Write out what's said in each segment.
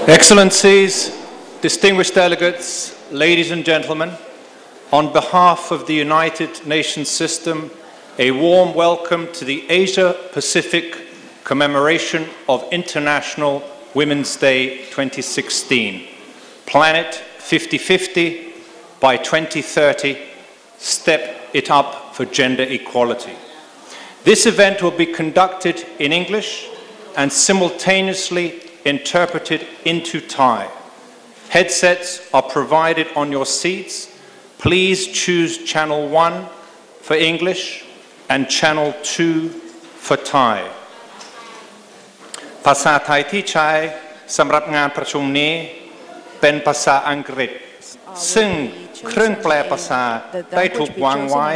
Excellencies, distinguished delegates, ladies and gentlemen, on behalf of the United Nations system, a warm welcome to the Asia-Pacific Commemoration of International Women's Day 2016. Planet 50-50 by 2030, step it up for gender equality. This event will be conducted in English and simultaneously interpreted into Thai. Headsets are provided on your seats. Please choose channel 1 for English and channel 2 for Thai. ภาษาไทยที่ใช้สำหรับงานประชุมนี้เป็นภาษาอังกฤษซึ่งเครื่องแปลภาษาได้ถูกวางไว้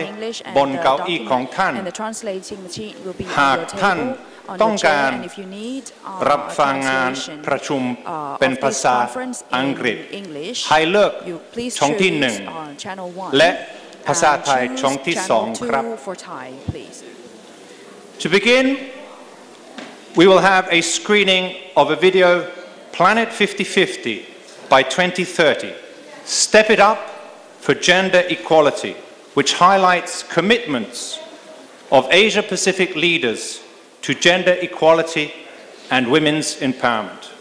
บนเก้าอี้ของท่านหากท่านต้องการรับฟังงานประชุมเป็นภาษาอังกฤษให้เลือกช่องที่1และภาษาไทยช่องที่2ครับ To begin, we will have a screening of a video Planet 50-50 by 2030. Step it up for gender equality, which highlights commitments of Asia-Pacific leaders to gender equality and women's empowerment.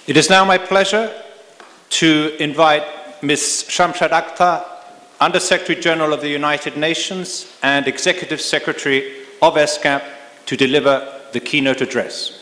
It is now my pleasure to invite Ms. Shamshad Akhtar, Under-Secretary General of the United Nations and Executive Secretary of ESCAP, to deliver the keynote address.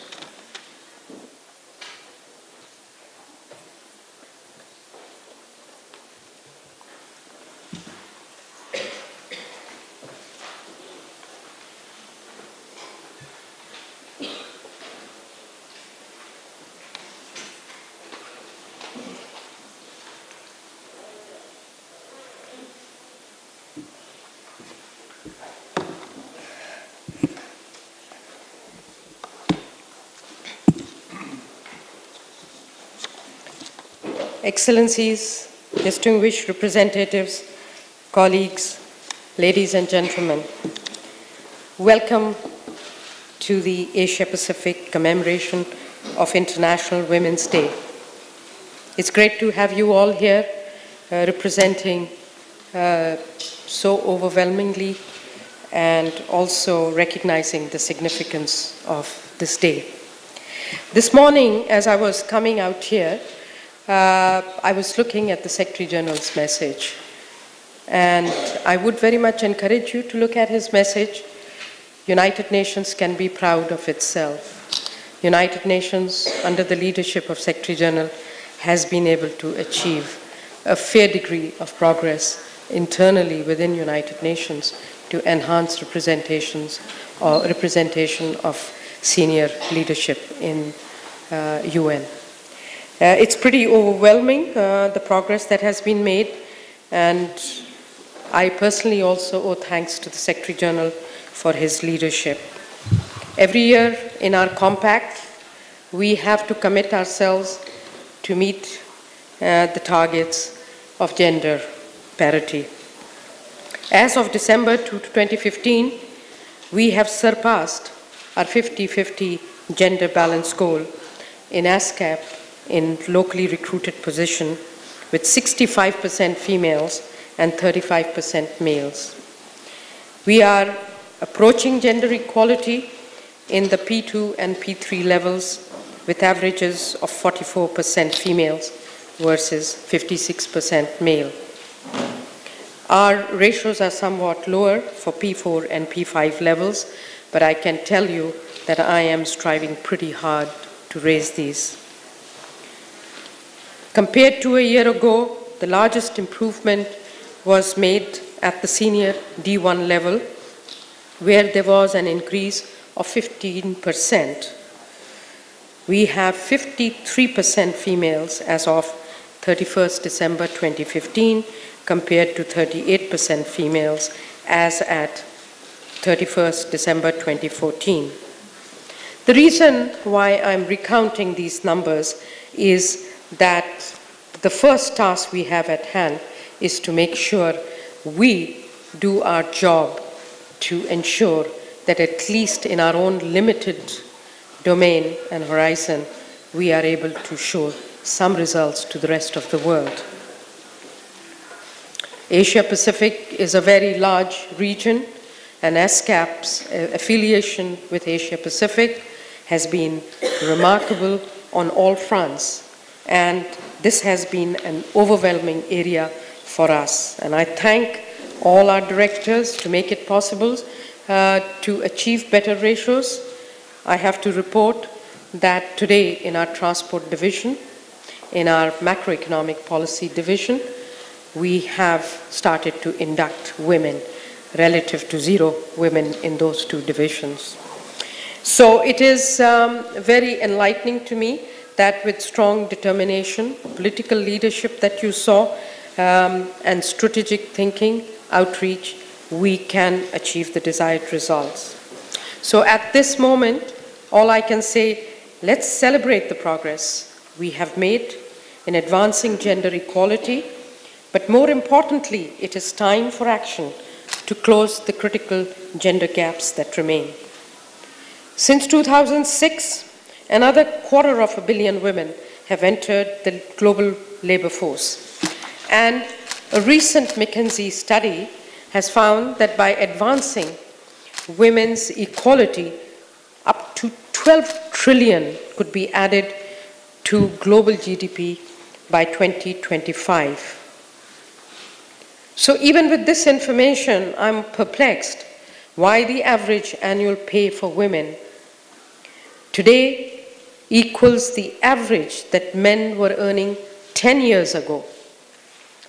Excellencies, distinguished representatives, colleagues, ladies and gentlemen, welcome to the Asia-Pacific commemoration of International Women's Day. It's great to have you all here representing so overwhelmingly and also recognizing the significance of this day. This morning, as I was coming out here, I was looking at the Secretary General's message, and I would very much encourage you to look at his message. United Nations can be proud of itself. United Nations, under the leadership of Secretary General, has been able to achieve a fair degree of progress internally within United Nations to enhance representation of senior leadership in UN. It's pretty overwhelming, the progress that has been made, and I personally also owe thanks to the Secretary General for his leadership. Every year in our compact, we have to commit ourselves to meet the targets of gender parity. As of December 2015, we have surpassed our 50-50 gender balance goal in ASCAP in locally recruited position, with 65% females and 35% males. We are approaching gender equality in the P2 and P3 levels, with averages of 44% females versus 56% male. Our ratios are somewhat lower for P4 and P5 levels, but I can tell you that I am striving pretty hard to raise these. Compared to a year ago, the largest improvement was made at the senior D1 level, where there was an increase of 15%. We have 53% females as of 31st December 2015, compared to 38% females as at 31st December 2014. The reason why I'm recounting these numbers is that the first task we have at hand is to make sure we do our job to ensure that at least in our own limited domain and horizon, we are able to show some results to the rest of the world. Asia Pacific is a very large region, and ASCAP's affiliation with Asia Pacific has been remarkable on all fronts. And this has been an overwhelming area for us. And I thank all our directors to make it possible to achieve better ratios. I have to report that today in our transport division, in our macroeconomic policy division, we have started to induct women relative to 0 women in those 2 divisions. So it is very enlightening to me that with strong determination, political leadership that you saw, and strategic thinking, outreach, we can achieve the desired results. So at this moment, all I can say, let's celebrate the progress we have made in advancing gender equality, but more importantly, it is time for action to close the critical gender gaps that remain. Since 2006, another 250 million women have entered the global labor force. And a recent McKinsey study has found that by advancing women's equality, up to 12 trillion could be added to global GDP by 2025. So even with this information, I'm perplexed why the average annual pay for women today equals the average that men were earning 10 years ago.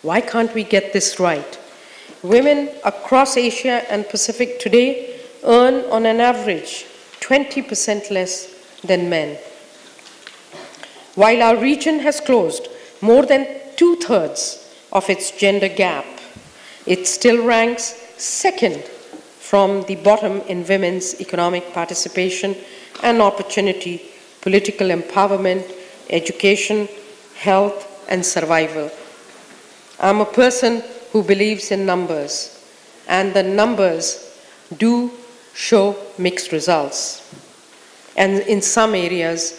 Why can't we get this right? Women across Asia and Pacific today earn on an average 20% less than men. While our region has closed more than 2/3 of its gender gap, it still ranks second from the bottom in women's economic participation and opportunity, political empowerment, education, health, and survival. I'm a person who believes in numbers, and the numbers do show mixed results. And in some areas,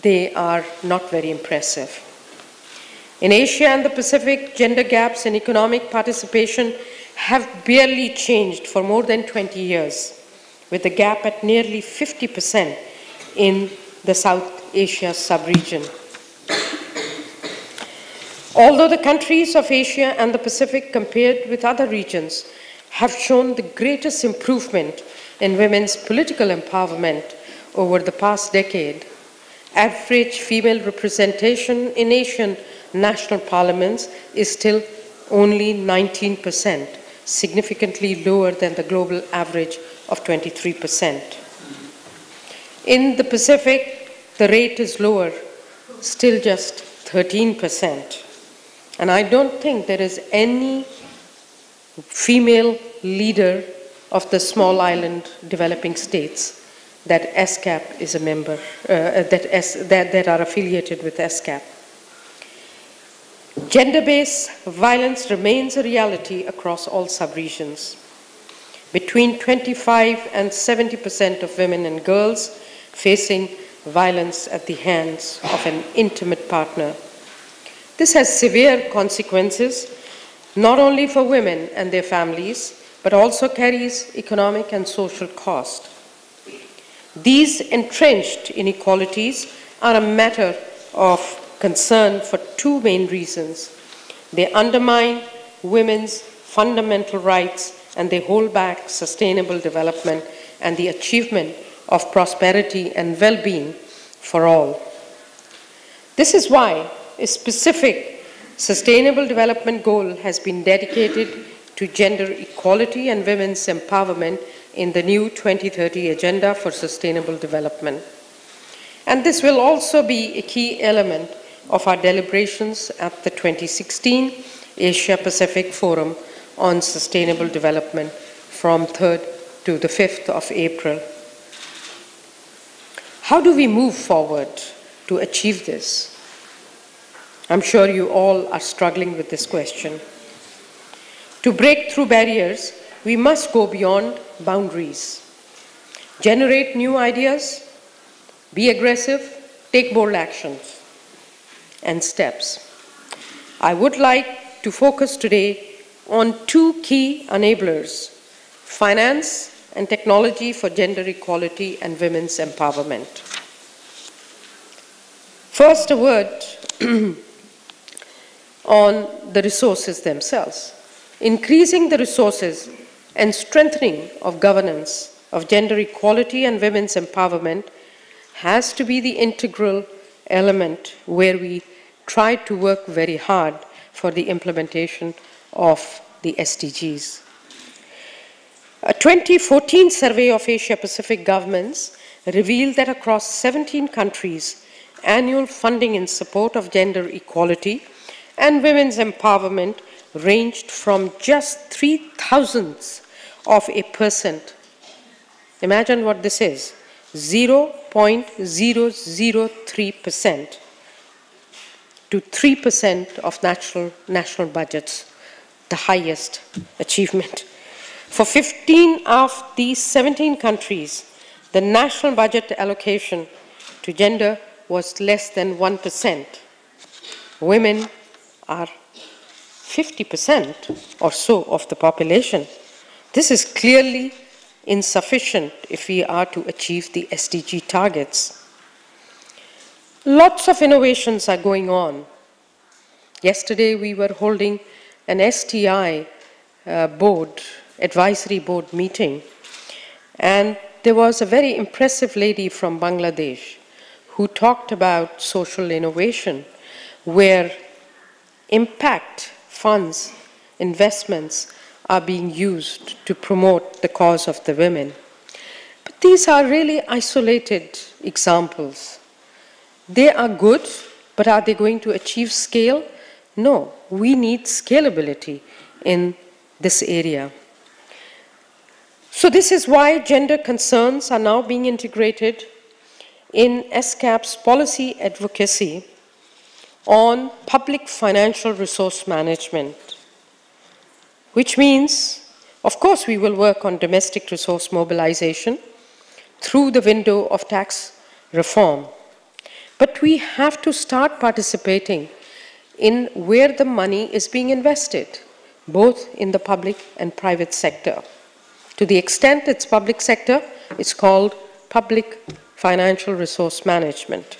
they are not very impressive. In Asia and the Pacific, gender gaps in economic participation have barely changed for more than 20 years, with the gap at nearly 50% in the South Asia sub-region. Although the countries of Asia and the Pacific, compared with other regions, have shown the greatest improvement in women's political empowerment over the past decade, average female representation in Asian national parliaments is still only 19%, significantly lower than the global average of 23%. In the Pacific, the rate is lower, still just 13%. And I don't think there is any female leader of the small island developing states that SCAP is a member, that are affiliated with SCAP. Gender-based violence remains a reality across all sub-regions. Between 25 and 70% of women and girls facing violence at the hands of an intimate partner. This has severe consequences, not only for women and their families, but also carries economic and social cost. These entrenched inequalities are a matter of concern for two main reasons. They undermine women's fundamental rights and they hold back sustainable development and the achievement of prosperity and well-being for all. This is why a specific sustainable development goal has been dedicated to gender equality and women's empowerment in the new 2030 Agenda for Sustainable Development. And this will also be a key element of our deliberations at the 2016 Asia-Pacific Forum on Sustainable Development from 3rd to the 5th of April. How do we move forward to achieve this? I'm sure you all are struggling with this question. To break through barriers, we must go beyond boundaries, generate new ideas, be aggressive, take bold actions and steps. I would like to focus today on two key enablers: finance and technology for gender equality and women's empowerment. First, a word on the resources themselves. Increasing the resources and strengthening of governance of gender equality and women's empowerment has to be the integral element where we try to work very hard for the implementation of the SDGs. A 2014 survey of Asia-Pacific governments revealed that across 17 countries, annual funding in support of gender equality and women's empowerment ranged from just 0.003%. Imagine what this is, 0.003% to 3% of national budgets, the highest achievement. For 15 of these 17 countries, the national budget allocation to gender was less than 1%. Women are 50% or so of the population. This is clearly insufficient if we are to achieve the SDG targets. Lots of innovations are going on. Yesterday we were holding an STI advisory board meeting, and there was a very impressive lady from Bangladesh who talked about social innovation, where impact funds, investments are being used to promote the cause of the women. But these are really isolated examples. They are good, but are they going to achieve scale? No, we need scalability in this area. So this is why gender concerns are now being integrated in SCAP's policy advocacy on public financial resource management, which means, of course, we will work on domestic resource mobilization through the window of tax reform. But we have to start participating in where the money is being invested, both in the public and private sector. To the extent it's public sector, it's called public financial resource management.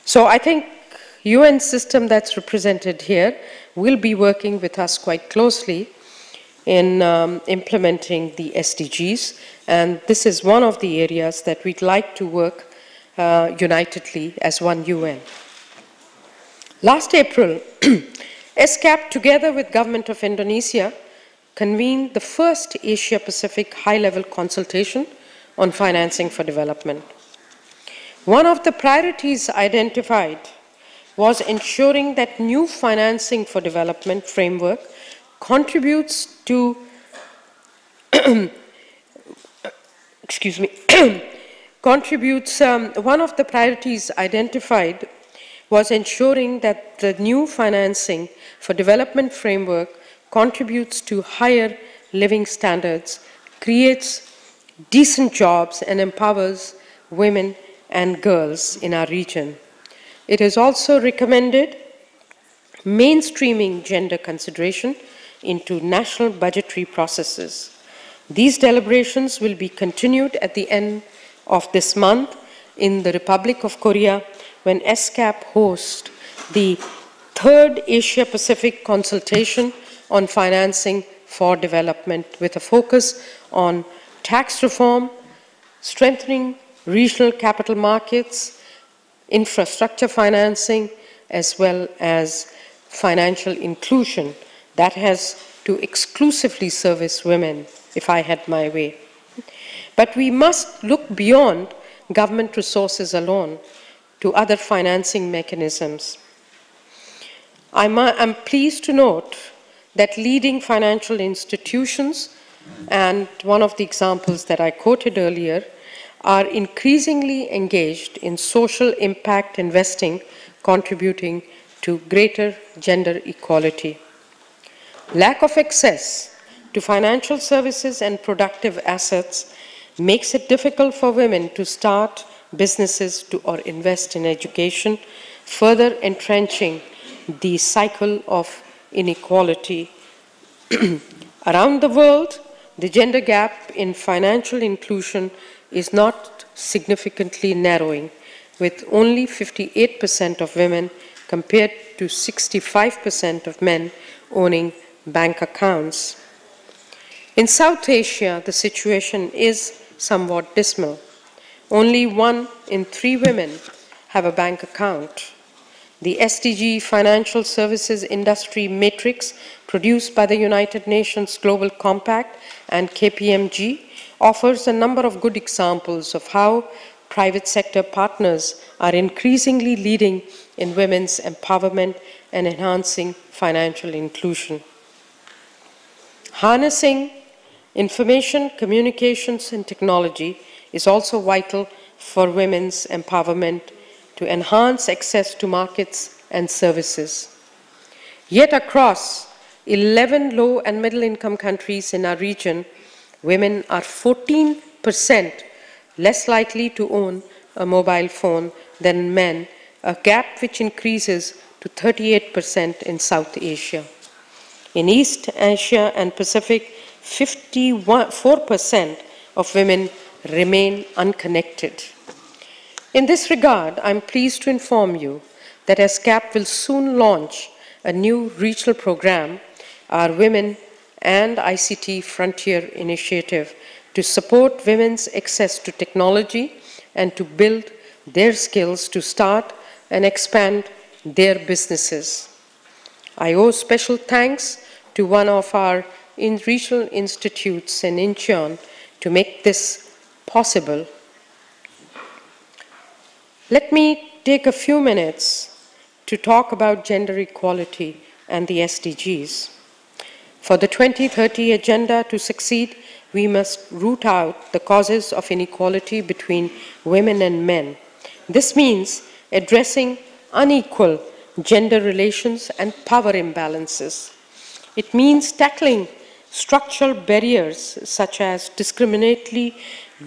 So I think UN system that's represented here will be working with us quite closely in implementing the SDGs, and this is one of the areas that we'd like to work unitedly as one UN. Last April, SCAP, together with Government of Indonesia, convened the first Asia-Pacific high-level consultation on financing for development. One of the priorities identified was ensuring that new financing for development framework contributes to one of the priorities identified was ensuring that the new financing for development framework contributes to higher living standards, creates decent jobs, and empowers women and girls in our region. It is also recommended mainstreaming gender consideration into national budgetary processes. These deliberations will be continued at the end of this month in the Republic of Korea, when SCAP hosts the third Asia-Pacific consultation on financing for development, with a focus on tax reform, strengthening regional capital markets, infrastructure financing, as well as financial inclusion that has to exclusively service women, if I had my way. But we must look beyond government resources alone to other financing mechanisms. I'm pleased to note that leading financial institutions, and one of the examples that I quoted earlier, are increasingly engaged in social impact investing, contributing to greater gender equality. Lack of access to financial services and productive assets makes it difficult for women to start businesses or invest in education, further entrenching the cycle of inequality. Around the world, the gender gap in financial inclusion is not significantly narrowing, with only 58% of women compared to 65% of men owning bank accounts. In South Asia, the situation is somewhat dismal. Only 1 in 3 women have a bank account. The SDG Financial Services Industry Matrix, produced by the United Nations Global Compact and KPMG, offers a number of good examples of how private sector partners are increasingly leading in women's empowerment and enhancing financial inclusion. Harnessing information, communications, and technology is also vital for women's empowerment to enhance access to markets and services. Yet across 11 low and middle income countries in our region, women are 14% less likely to own a mobile phone than men, a gap which increases to 38% in South Asia. In East Asia and Pacific, 54% of women remain unconnected. In this regard, I'm pleased to inform you that SCAP will soon launch a new regional program, our Women and ICT Frontier Initiative, to support women's access to technology and to build their skills to start and expand their businesses. I owe special thanks to one of our regional institutes in Incheon to make this possible. Let me take a few minutes to talk about gender equality and the SDGs. For the 2030 Agenda to succeed, we must root out the causes of inequality between women and men. This means addressing unequal gender relations and power imbalances. It means tackling structural barriers such as discriminatory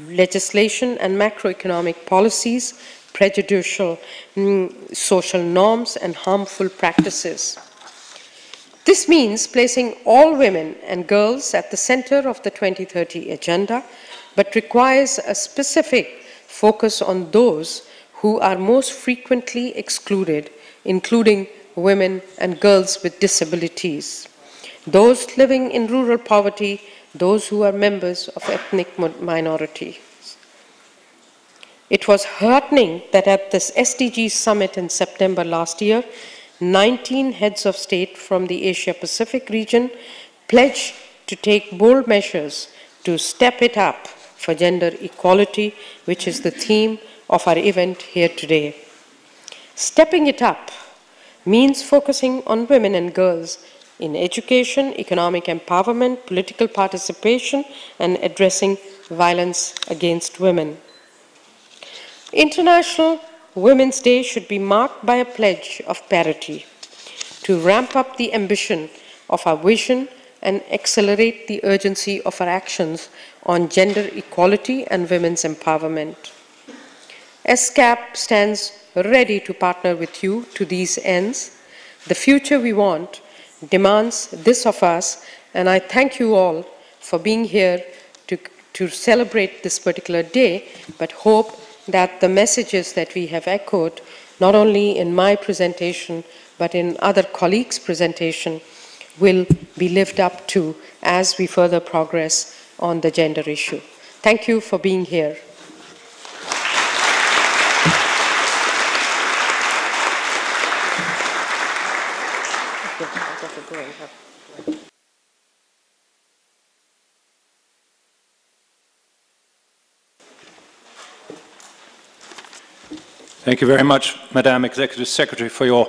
legislation and macroeconomic policies, prejudicial social norms, and harmful practices. This means placing all women and girls at the center of the 2030 Agenda, but requires a specific focus on those who are most frequently excluded, including women and girls with disabilities, those living in rural poverty, those who are members of ethnic minorities. It was heartening that at this SDG summit in September last year, 19 heads of state from the Asia-Pacific region pledged to take bold measures to step it up for gender equality, which is the theme of our event here today. Stepping it up means focusing on women and girls in education, economic empowerment, political participation, and addressing violence against women. International Women's Day should be marked by a pledge of parity to ramp up the ambition of our vision and accelerate the urgency of our actions on gender equality and women's empowerment. SCAP stands ready to partner with you to these ends. The future we want demands this of us, and I thank you all for being here to celebrate this particular day, but hope that the messages that we have echoed, not only in my presentation, but in other colleagues' presentation, will be lived up to as we further progress on the gender issue. Thank you for being here. Thank you very much, Madam Executive Secretary, for your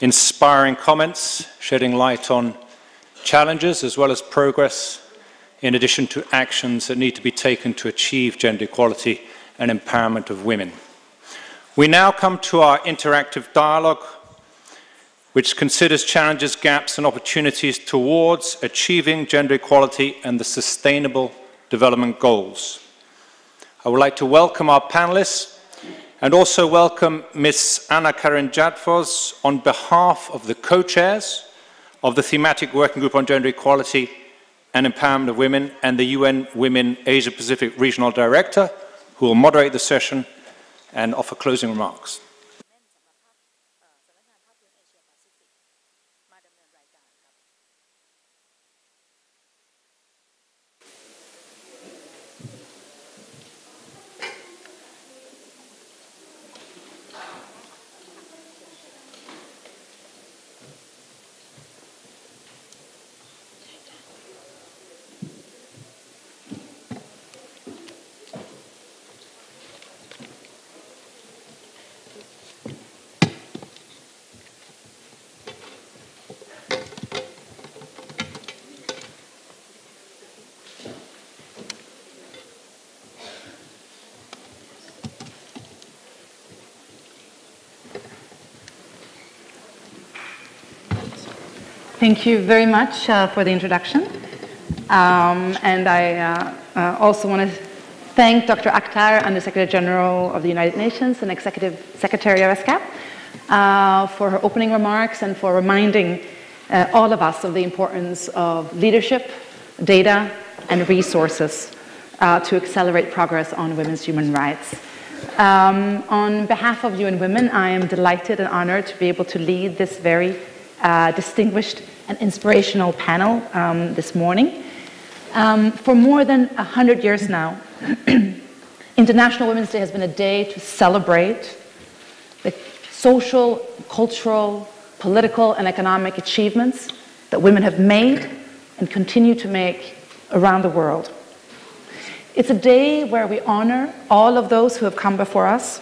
inspiring comments, shedding light on challenges as well as progress, in addition to actions that need to be taken to achieve gender equality and empowerment of women. We now come to our interactive dialogue, which considers challenges, gaps, and opportunities towards achieving gender equality and the Sustainable Development Goals. I would like to welcome our panelists and also welcome Ms. Anna Karin Jadfos on behalf of the co-chairs of the Thematic Working Group on Gender Equality and Empowerment of Women and the UN Women Asia Pacific Regional Director, who will moderate the session and offer closing remarks. Thank you very much for the introduction. And I also want to thank Dr. Akhtar, Under-Secretary General of the United Nations and Executive Secretary of SCAP, for her opening remarks and for reminding all of us of the importance of leadership, data, and resources to accelerate progress on women's human rights. On behalf of UN Women, I am delighted and honored to be able to lead this very distinguished and inspirational panel this morning. For more than 100 years now, International Women's Day has been a day to celebrate the social, cultural, political, and economic achievements that women have made and continue to make around the world. It's a day where we honor all of those who have come before us,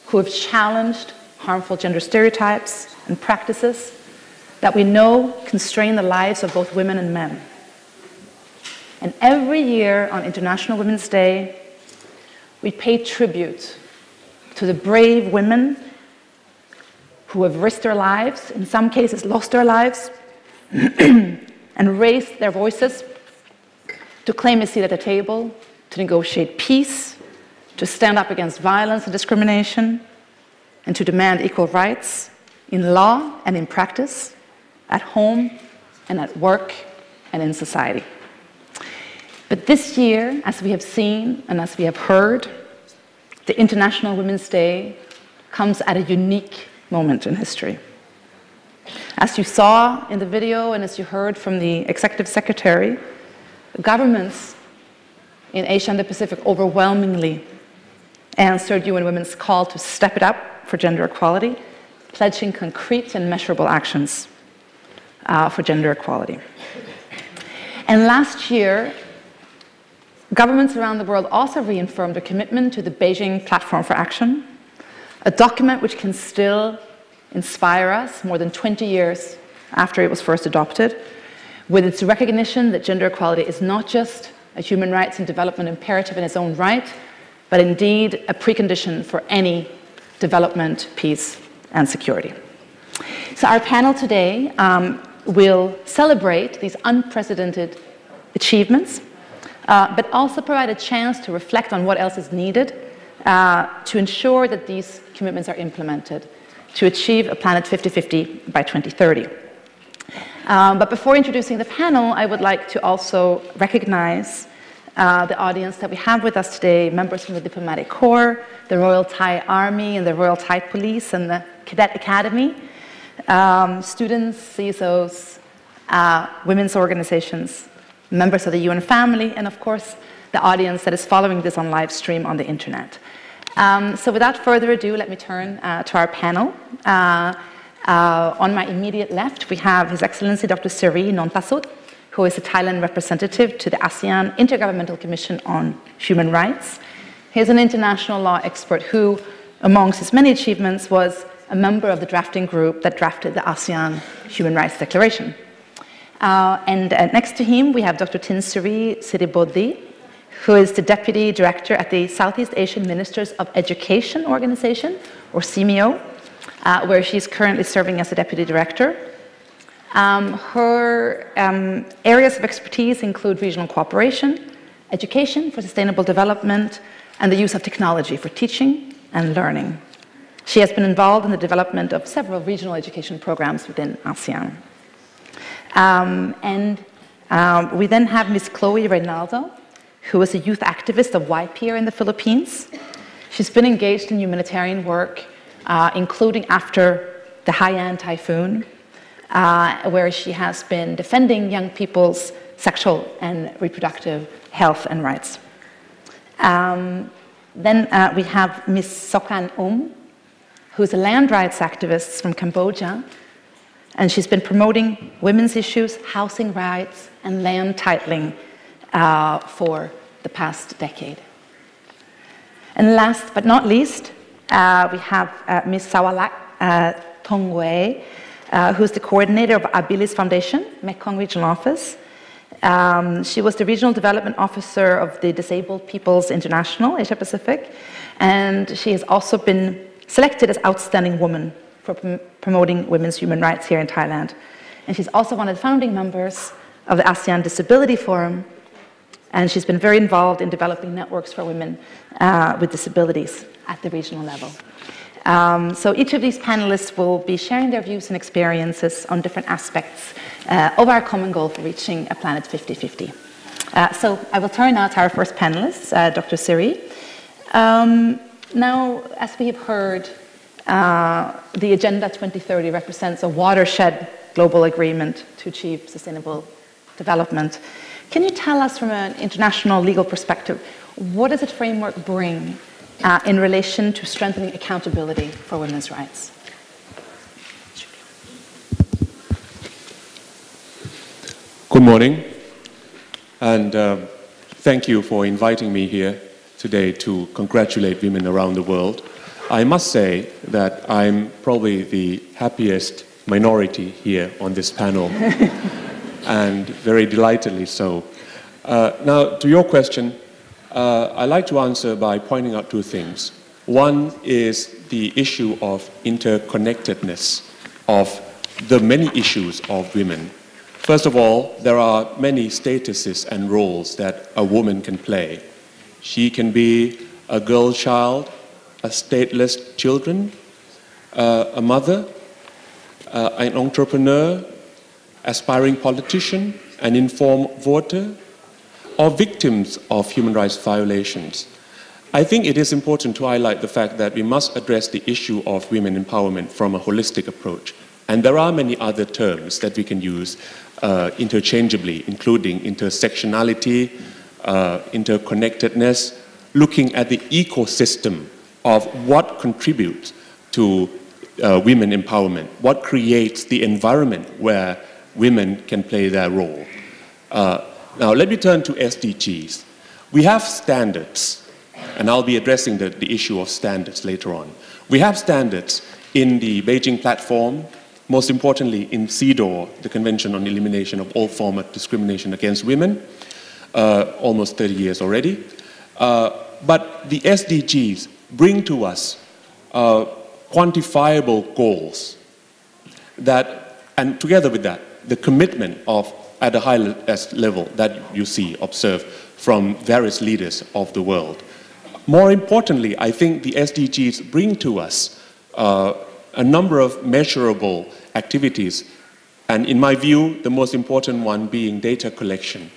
who have challenged harmful gender stereotypes and practices that we know constrain the lives of both women and men. And every year on International Women's Day, we pay tribute to the brave women who have risked their lives, in some cases lost their lives, and raised their voices to claim a seat at the table, to negotiate peace, to stand up against violence and discrimination, and to demand equal rights in law and in practice, at home and at work and in society. But this year, as we have seen and as we have heard, the International Women's Day comes at a unique moment in history. As you saw in the video and as you heard from the Executive Secretary, governments in Asia and the Pacific overwhelmingly answered UN Women's call to step it up for gender equality, pledging concrete and measurable actions for gender equality. And last year, governments around the world also reaffirmed their commitment to the Beijing Platform for Action, a document which can still inspire us more than 20 years after it was first adopted, with its recognition that gender equality is not just a human rights and development imperative in its own right, but indeed a precondition for any development, peace, and security. So our panel today will celebrate these unprecedented achievements, but also provide a chance to reflect on what else is needed to ensure that these commitments are implemented to achieve a planet 50-50 by 2030. But before introducing the panel, I would like to also recognize the audience that we have with us today, members from the Diplomatic Corps, the Royal Thai Army and the Royal Thai Police and the Cadet Academy, students, CSOs, women's organizations, members of the UN family, and of course, the audience that is following this on live stream on the internet. So without further ado, let me turn to our panel. On my immediate left, we have His Excellency Dr. Siri Nontasut, who is a Thailand representative to the ASEAN Intergovernmental Commission on Human Rights. He is an international law expert who, amongst his many achievements, was a member of the drafting group that drafted the ASEAN Human Rights Declaration. And next to him, we have Dr. Tinsuri Siribodhi, who is the Deputy Director at the Southeast Asian Ministers of Education Organization, or CMEO, where she's currently serving as the Deputy Director. Her areas of expertise include regional cooperation, education for sustainable development, and the use of technology for teaching and learning. She has been involved in the development of several regional education programs within ASEAN. We then have Ms. Chloe Reynaldo, who is a youth activist of YPR in the Philippines. She's been engaged in humanitarian work, including after the Haiyan typhoon, where she has been defending young people's sexual and reproductive health and rights. Then we have Ms. Sokan who is a land rights activist from Cambodia, and she's been promoting women's issues, housing rights, and land titling for the past decade. And last but not least, we have Ms. Sawalak Tongwei, who is the coordinator of Abilis Foundation, Mekong Regional Office. She was the Regional Development Officer of the Disabled Peoples International, Asia Pacific, and she has also been selected as Outstanding Woman for promoting women's human rights here in Thailand. And she's also one of the founding members of the ASEAN Disability Forum, and she's been very involved in developing networks for women with disabilities at the regional level. So each of these panelists will be sharing their views and experiences on different aspects of our common goal for reaching a planet 50-50. So I will turn now to our first panelist, Dr. Siri. Now, as we have heard, the Agenda 2030 represents a watershed global agreement to achieve sustainable development. Can you tell us from an international legal perspective, what does the framework bring in relation to strengthening accountability for women's rights? Good morning, and thank you for inviting me here today to congratulate women around the world. I must say that I'm probably the happiest minority here on this panel, and very delightedly so. Now, to your question, I'd like to answer by pointing out two things. One is the issue of interconnectedness of the many issues of women. First of all, there are many statuses and roles that a woman can play. She can be a girl child, a stateless children, a mother, an entrepreneur, aspiring politician, an informed voter, or victims of human rights violations. I think it is important to highlight the fact that we must address the issue of women empowerment from a holistic approach. And there are many other terms that we can use interchangeably, including intersectionality, interconnectedness, looking at the ecosystem of what contributes to women empowerment, what creates the environment where women can play their role. Now, let me turn to SDGs. We have standards, and I'll be addressing the issue of standards later on. We have standards in the Beijing Platform, most importantly in CEDAW, the Convention on Elimination of All Forms of Discrimination Against Women, almost 30 years already. But the SDGs bring to us quantifiable goals that, and together with that, the commitment of at a high level that you see, observe from various leaders of the world. More importantly, I think the SDGs bring to us a number of measurable activities, and in my view, the most important one being data collection,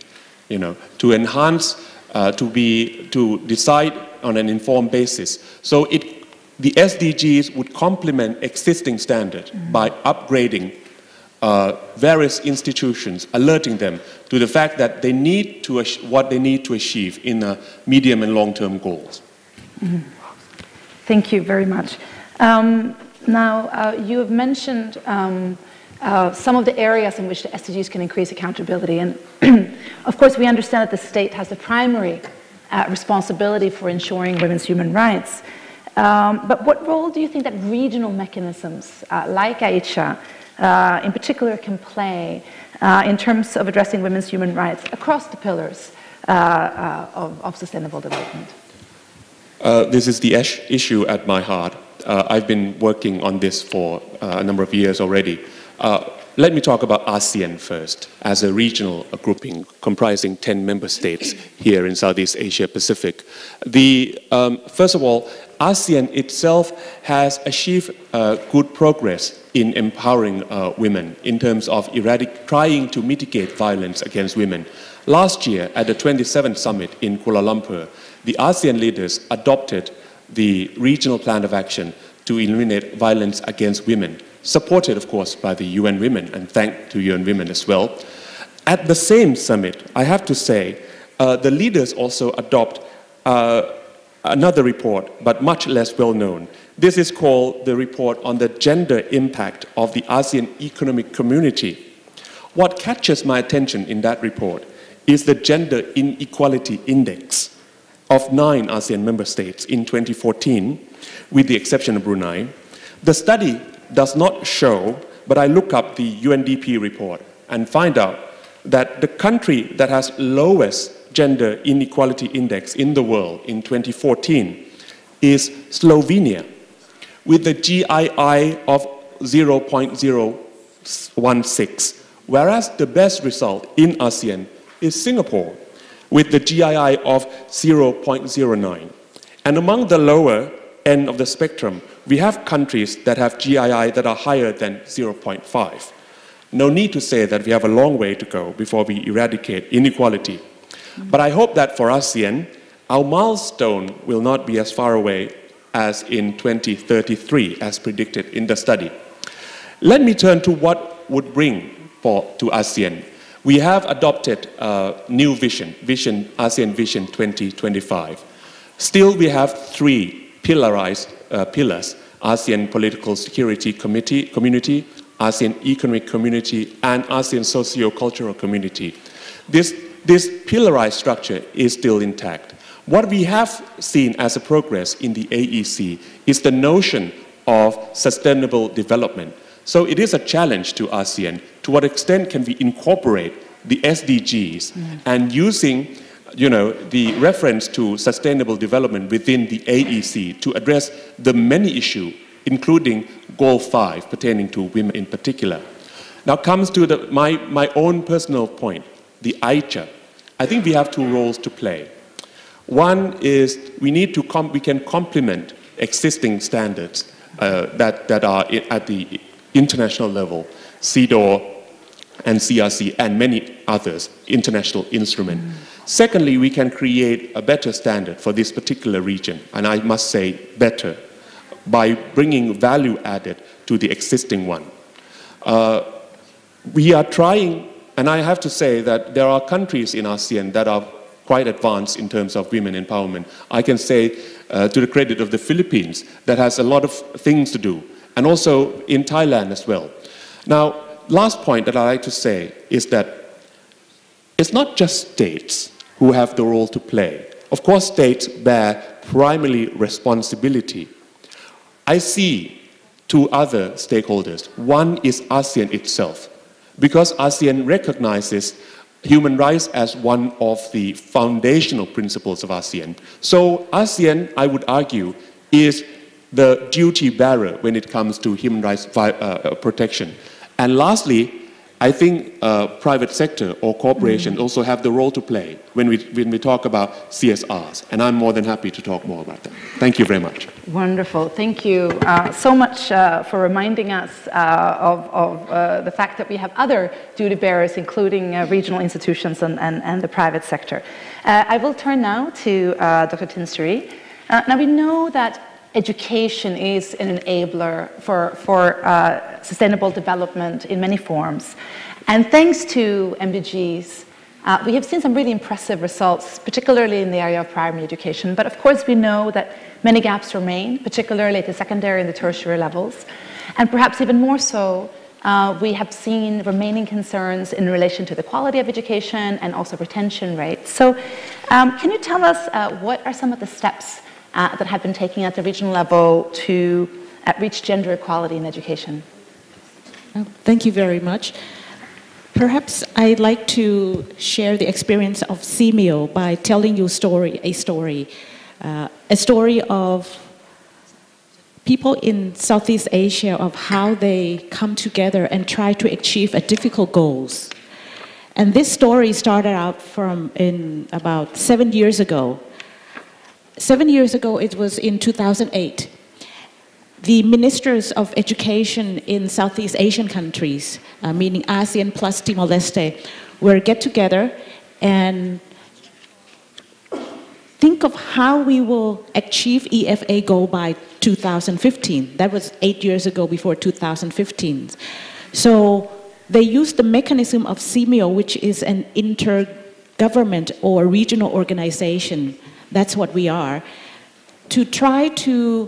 to enhance, to decide on an informed basis. So the SDGs would complement existing standards by upgrading various institutions, alerting them to the fact that they need to what they need to achieve in the medium and long-term goals. Mm-hmm. Thank you very much. Now, you have mentioned some of the areas in which the SDGs can increase accountability. And of course, we understand that the state has the primary responsibility for ensuring women's human rights. But what role do you think that regional mechanisms like Aisha in particular can play in terms of addressing women's human rights across the pillars of sustainable development? This is the issue at my heart. I've been working on this for a number of years already. Let me talk about ASEAN first, as a regional grouping comprising 10 member states here in Southeast Asia Pacific. First of all, ASEAN itself has achieved good progress in empowering women in terms of trying to mitigate violence against women. Last year, at the 27th summit in Kuala Lumpur, the ASEAN leaders adopted the regional plan of action to eliminate violence against women, supported, of course, by the UN Women, and thanks to UN Women as well. At the same summit, I have to say, the leaders also adopt another report, but much less well known. This is called the report on the gender impact of the ASEAN Economic Community. What catches my attention in that report is the Gender Inequality Index of 9 ASEAN member states in 2014, with the exception of Brunei. The study does not show, but I look up the UNDP report and find out that the country that has lowest gender inequality index in the world in 2014 is Slovenia, with a GII of 0.016, whereas the best result in ASEAN is Singapore, with the GII of 0.09. And among the lower end of the spectrum, we have countries that have GII that are higher than 0.5. No need to say that we have a long way to go before we eradicate inequality. But I hope that for ASEAN, our milestone will not be as far away as in 2033, as predicted in the study. Let me turn to what would bring to ASEAN. We have adopted a new vision, ASEAN Vision 2025. Still, we have three pillars, ASEAN Political Security Community, ASEAN Economic Community, and ASEAN Socio-Cultural Community. This pillarized structure is still intact. What we have seen as a progress in the AEC is the notion of sustainable development. So it is a challenge to ASEAN. To what extent can we incorporate the SDGs and using the reference to sustainable development within the AEC to address the many issues, including Goal 5 pertaining to women in particular. Now comes to my own personal point, the ICHA. I think we have two roles to play. One is we can complement existing standards that are at the international level, CEDAW and CRC and many others, international instruments. Secondly, we can create a better standard for this particular region, and I must say better, by bringing value added to the existing one. We are trying, and I have to say that there are countries in ASEAN that are quite advanced in terms of women empowerment. I can say to the credit of the Philippines that has a lot of things to do, and also in Thailand as well. Now, last point that I like to say is that it's not just states who have the role to play. Of course, states bear primary responsibility. I see two other stakeholders. One is ASEAN itself, because ASEAN recognizes human rights as one of the foundational principles of ASEAN. So ASEAN, I would argue, is the duty bearer when it comes to human rights protection. And lastly, I think private sector or corporations also have the role to play when we talk about CSRs. And I'm more than happy to talk more about that. Thank you very much. Wonderful. Thank you so much for reminding us of the fact that we have other duty bearers, including regional institutions and the private sector. I will turn now to Dr. Tinseri. Now we know that education is an enabler for sustainable development in many forms. And thanks to MDGs, we have seen some really impressive results, particularly in the area of primary education. But of course, we know that many gaps remain, particularly at the secondary and the tertiary levels. And perhaps even more so, we have seen remaining concerns in relation to the quality of education and also retention rates. So can you tell us what are some of the steps that have been taken at the regional level to reach gender equality in education? Thank you very much. Perhaps I'd like to share the experience of CMEO by telling you a story of people in Southeast Asia, of how they come together and try to achieve difficult goals. And this story started out in about 7 years ago. 7 years ago, it was in 2008. The ministers of education in Southeast Asian countries, meaning ASEAN plus Timor-Leste, were get together and think of how we will achieve EFA goal by 2015. That was 8 years ago, before 2015. So they used the mechanism of CMEO, which is an intergovernment or regional organization. That's what we are, to try to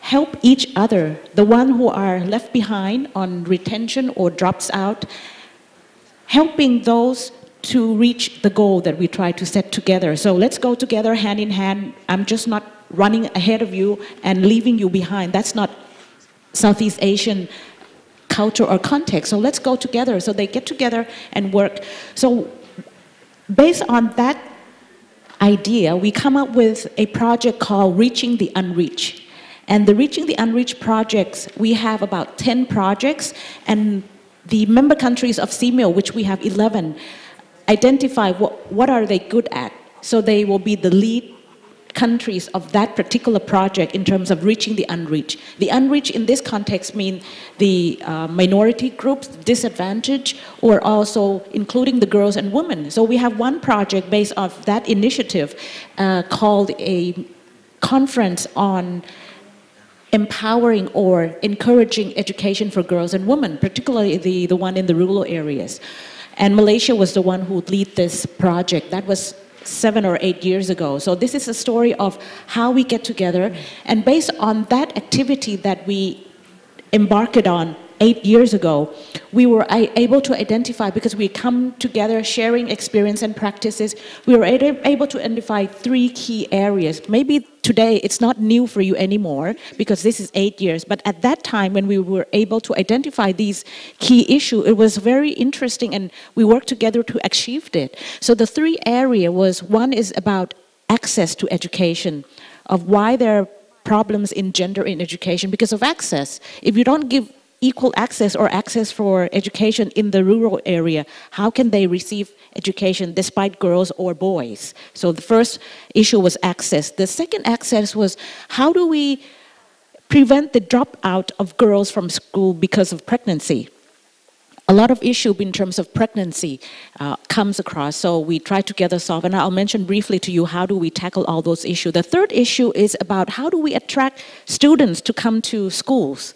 help each other, the one who are left behind on retention or drops out, helping those to reach the goal that we try to set together. So let's go together hand in hand. I'm just not running ahead of you and leaving you behind. That's not Southeast Asian culture or context. So let's go together. So they get together and work. So based on that idea, we come up with a project called Reaching the Unreached. And the Reaching the Unreached projects, we have about 10 projects, and the member countries of CMEO, which we have 11, identify what are they good at. So they will be the lead countries of that particular project in terms of reaching the unreached. The unreached in this context mean the minority groups, disadvantaged, or also including the girls and women. So we have one project based off that initiative called a conference on empowering or encouraging education for girls and women, particularly the one in the rural areas. And Malaysia was the one who would lead this project. That was 7 or 8 years ago. So this is a story of how we get together, and based on that activity that we embarked on 8 years ago, we were able to identify, because we come together sharing experience and practices, we were able to identify 3 key areas. Maybe today it's not new for you anymore because this is 8 years, but at that time when we were able to identify these key issues, it was very interesting and we worked together to achieve it. So the 3 areas was, one is about access to education, of why there are problems in gender in education because of access. If you don't give equal access or access for education in the rural area, how can they receive education despite girls or boys? So the first issue was access. The second access was, how do we prevent the dropout of girls from school because of pregnancy? A lot of issue in terms of pregnancy comes across, so we try together solve, and I'll mention briefly to you how do we tackle all those issues. The third issue is about how do we attract students to come to schools.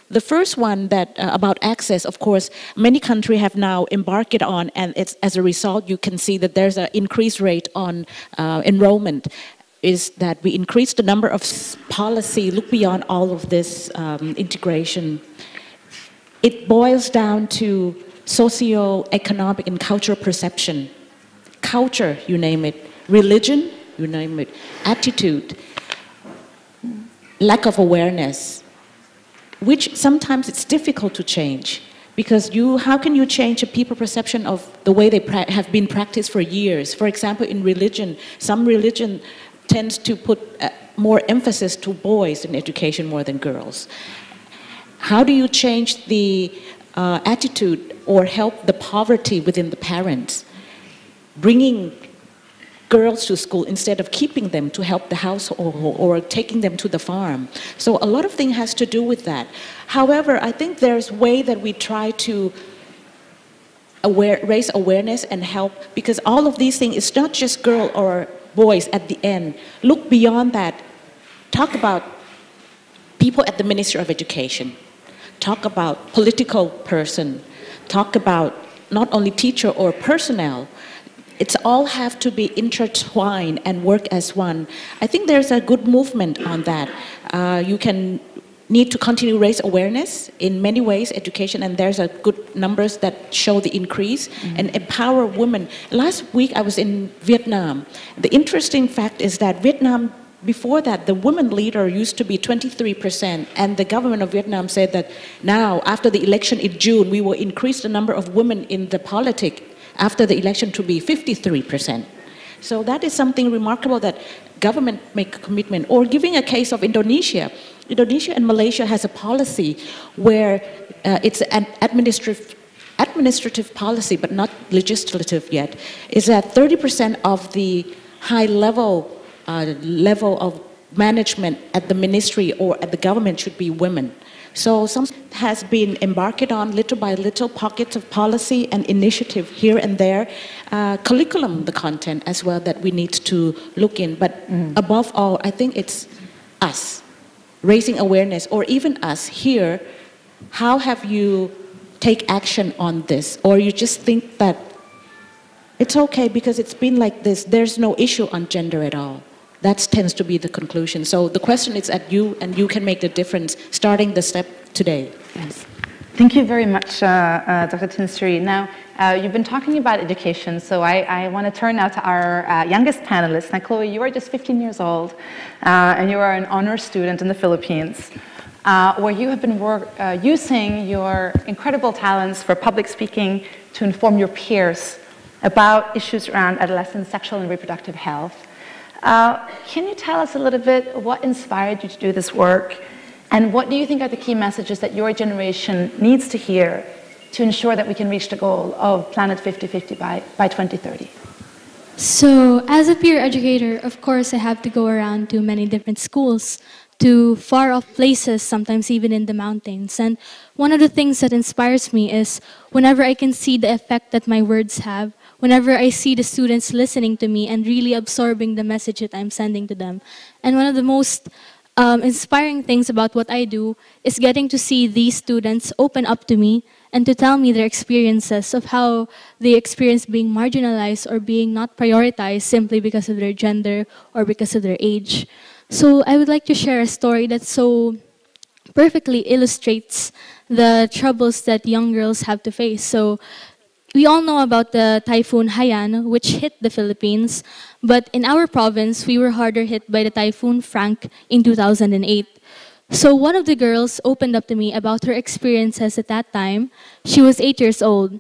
The first one that about access, of course, many countries have now embarked on, and it's, as a result, you can see that there's an increased rate on enrollment, is that we increase the number of policy, look beyond all of this integration. It boils down to socio-economic and cultural perception. Culture, you name it. Religion, you name it. Attitude. Lack of awareness, which sometimes it's difficult to change, because how can you change a people's perception of the way they have been practiced for years? For example, in religion, some religion tends to put more emphasis to boys in education more than girls. How do you change the attitude or help the poverty within the parents? Bringing girls to school instead of keeping them to help the household or taking them to the farm. So a lot of things has to do with that. However, I think there's a way that we try to raise awareness and help, because all of these things, it's not just girl or boys at the end. Look beyond that. Talk about people at the Ministry of Education. Talk about political person. Talk about not only teacher or personnel. It's all have to be intertwined and work as one. I think there's a good movement on that. You can need to continue raise awareness in many ways, education, and there's a good numbers that show the increase, and empower women. Last week I was in Vietnam. The interesting fact is that Vietnam, before that, the women leader used to be 23%, and the government of Vietnam said that now, after the election in June, we will increase the number of women in the politics after the election to be 53%. So that is something remarkable that government make a commitment. Or giving a case of Indonesia. Indonesia and Malaysia has a policy where it's an administrative policy, but not legislative yet, is that 30% of the high level of management at the ministry or at the government should be women. So some has been embarked on little by little pockets of policy and initiative here and there. Curriculum, the content as well that we need to look in. But above all, I think it's us, raising awareness, or even us here. How have you take action on this? Or you just think that it's okay because it's been like this, there's no issue on gender at all. That tends to be the conclusion. So the question is at you, and you can make the difference, starting the step today. Yes. Thank you very much, Dr. Tinsri. Now, you've been talking about education, so I want to turn now to our youngest panelist. Now, Chloe, you are just 15 years old, and you are an honors student in the Philippines, where you have been using your incredible talents for public speaking to inform your peers about issues around adolescent sexual and reproductive health. Can you tell us a little bit what inspired you to do this work, and what do you think are the key messages that your generation needs to hear to ensure that we can reach the goal of Planet 50-50 by 2030? So, as a peer educator, of course, I have to go around to many different schools, to far-off places, sometimes even in the mountains. And one of the things that inspires me is whenever I can see the effect that my words have, whenever I see the students listening to me and really absorbing the message that I'm sending to them. And one of the most inspiring things about what I do is getting to see these students open up to me and to tell me their experiences of how they experience being marginalized or being not prioritized simply because of their gender or because of their age. So I would like to share a story that so perfectly illustrates the troubles that young girls have to face. So we all know about the typhoon Haiyan, which hit the Philippines, but in our province, we were harder hit by the typhoon Frank in 2008. So one of the girls opened up to me about her experiences at that time. She was 8 years old.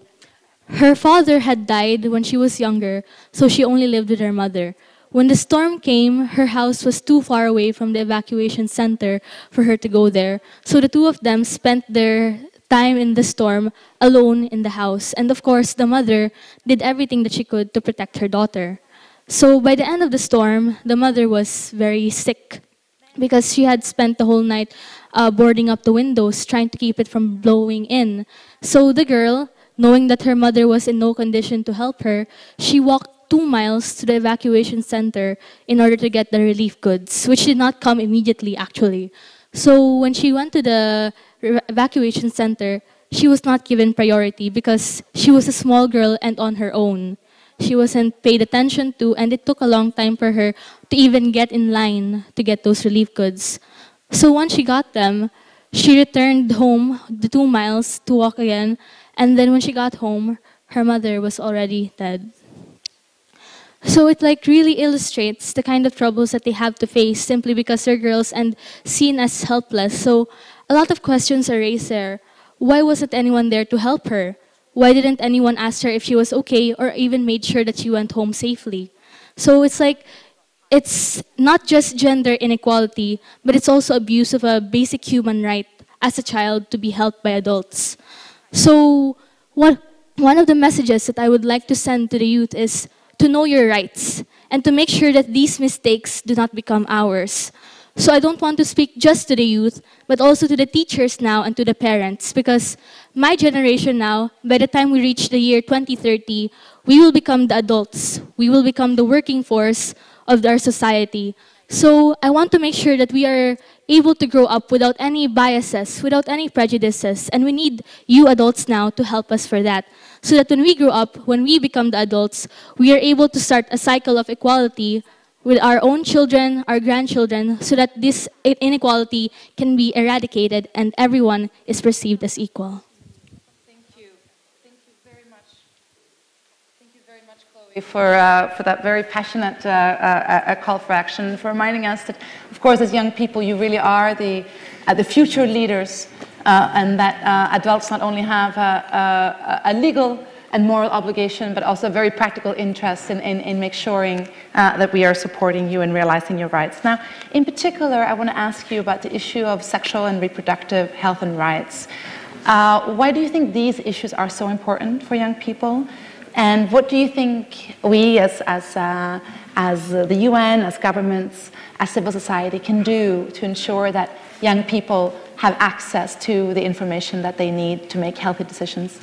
Her father had died when she was younger, so she only lived with her mother. When the storm came, her house was too far away from the evacuation center for her to go there. So the two of them spent their time in the storm alone in the house. And of course, the mother did everything that she could to protect her daughter. So by the end of the storm, the mother was very sick because she had spent the whole night boarding up the windows, trying to keep it from blowing in. So the girl, knowing that her mother was in no condition to help her, she walked 2 miles to the evacuation center in order to get the relief goods, which did not come immediately, actually. So when she went to the evacuation center, she was not given priority because she was a small girl and on her own. She wasn't paid attention to, and it took a long time for her to even get in line to get those relief goods. So once she got them, she returned home the 2 miles to walk again, and then when she got home, her mother was already dead. So it like really illustrates the kind of troubles that they have to face simply because they're girls and seen as helpless. So a lot of questions are raised there. Why wasn't anyone there to help her? Why didn't anyone ask her if she was okay or even made sure that she went home safely? So it's like, it's not just gender inequality, but it's also abuse of a basic human right as a child to be helped by adults. So one of the messages that I would like to send to the youth is to know your rights and to make sure that these mistakes do not become ours. So I don't want to speak just to the youth, but also to the teachers now and to the parents, because my generation now, by the time we reach the year 2030, we will become the adults. We will become the working force of our society. So I want to make sure that we are able to grow up without any biases, without any prejudices, and we need you adults now to help us for that. So that when we grow up, when we become the adults, we are able to start a cycle of equality with our own children, our grandchildren, so that this inequality can be eradicated and everyone is perceived as equal. Thank you. Thank you very much. Thank you very much, Chloe, for that very passionate call for action, for reminding us that, of course, as young people, you really are the future leaders, and that adults not only have a legal and moral obligation, but also a very practical interest in make sure that we are supporting you and realizing your rights. Now, in particular, I want to ask you about the issue of sexual and reproductive health and rights. Why do you think these issues are so important for young people? And what do you think we as the UN, as governments, as civil society can do to ensure that young people have access to the information that they need to make healthy decisions?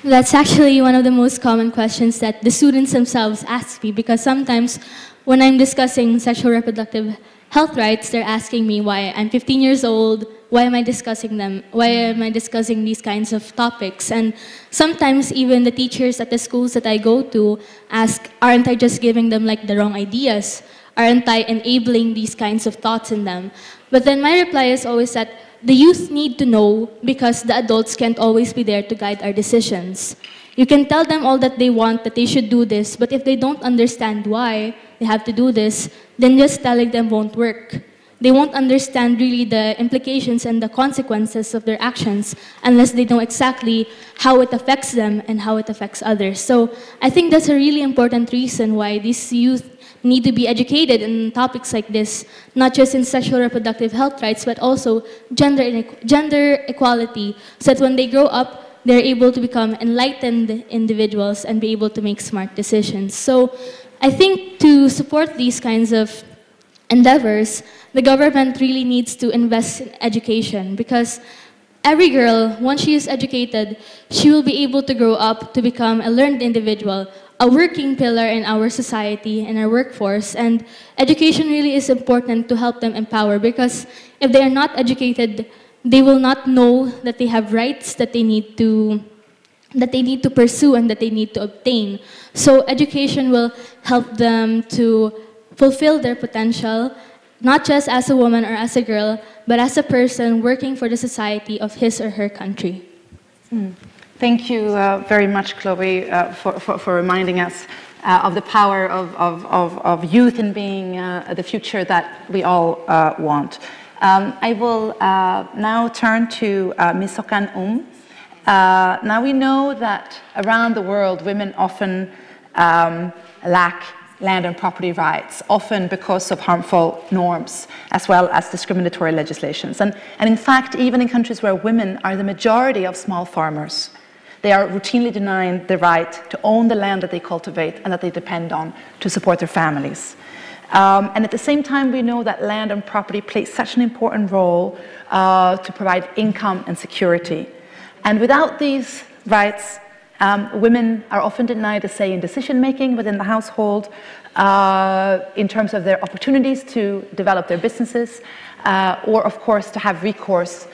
That's actually one of the most common questions that the students themselves ask me, because sometimes when I'm discussing sexual reproductive health rights, they're asking me why I'm 15 years old, why am I discussing them, why am I discussing these kinds of topics? And sometimes even the teachers at the schools that I go to ask, aren't I just giving them like the wrong ideas? Aren't I enabling these kinds of thoughts in them? But then my reply is always that the youth need to know because the adults can't always be there to guide our decisions. You can tell them all that they want, that they should do this, but if they don't understand why they have to do this, then just telling them won't work. They won't understand really the implications and the consequences of their actions unless they know exactly how it affects them and how it affects others. So I think that's a really important reason why these youth need to be educated in topics like this, not just in sexual reproductive health rights, but also gender equality, so that when they grow up, they're able to become enlightened individuals and be able to make smart decisions. So I think to support these kinds of endeavors, the government really needs to invest in education, because every girl, once she is educated, she will be able to grow up to become a learned individual, a working pillar in our society and our workforce, and education really is important to help them empower, because if they are not educated, they will not know that they have rights that they need to pursue and that they need to obtain. So education will help them to fulfill their potential, not just as a woman or as a girl, but as a person working for the society of his or her country. Thank you very much, Chloe, for reminding us of the power of youth in being the future that we all want. I will now turn to Ms. Sokan. Now we know that around the world women often lack land and property rights, often because of harmful norms as well as discriminatory legislations. And in fact, even in countries where women are the majority of small farmers, they are routinely denied the right to own the land that they cultivate and that they depend on to support their families. And at the same time, we know that land and property play such an important role to provide income and security. And without these rights, women are often denied a say in decision-making within the household, in terms of their opportunities to develop their businesses, or of course to have recourse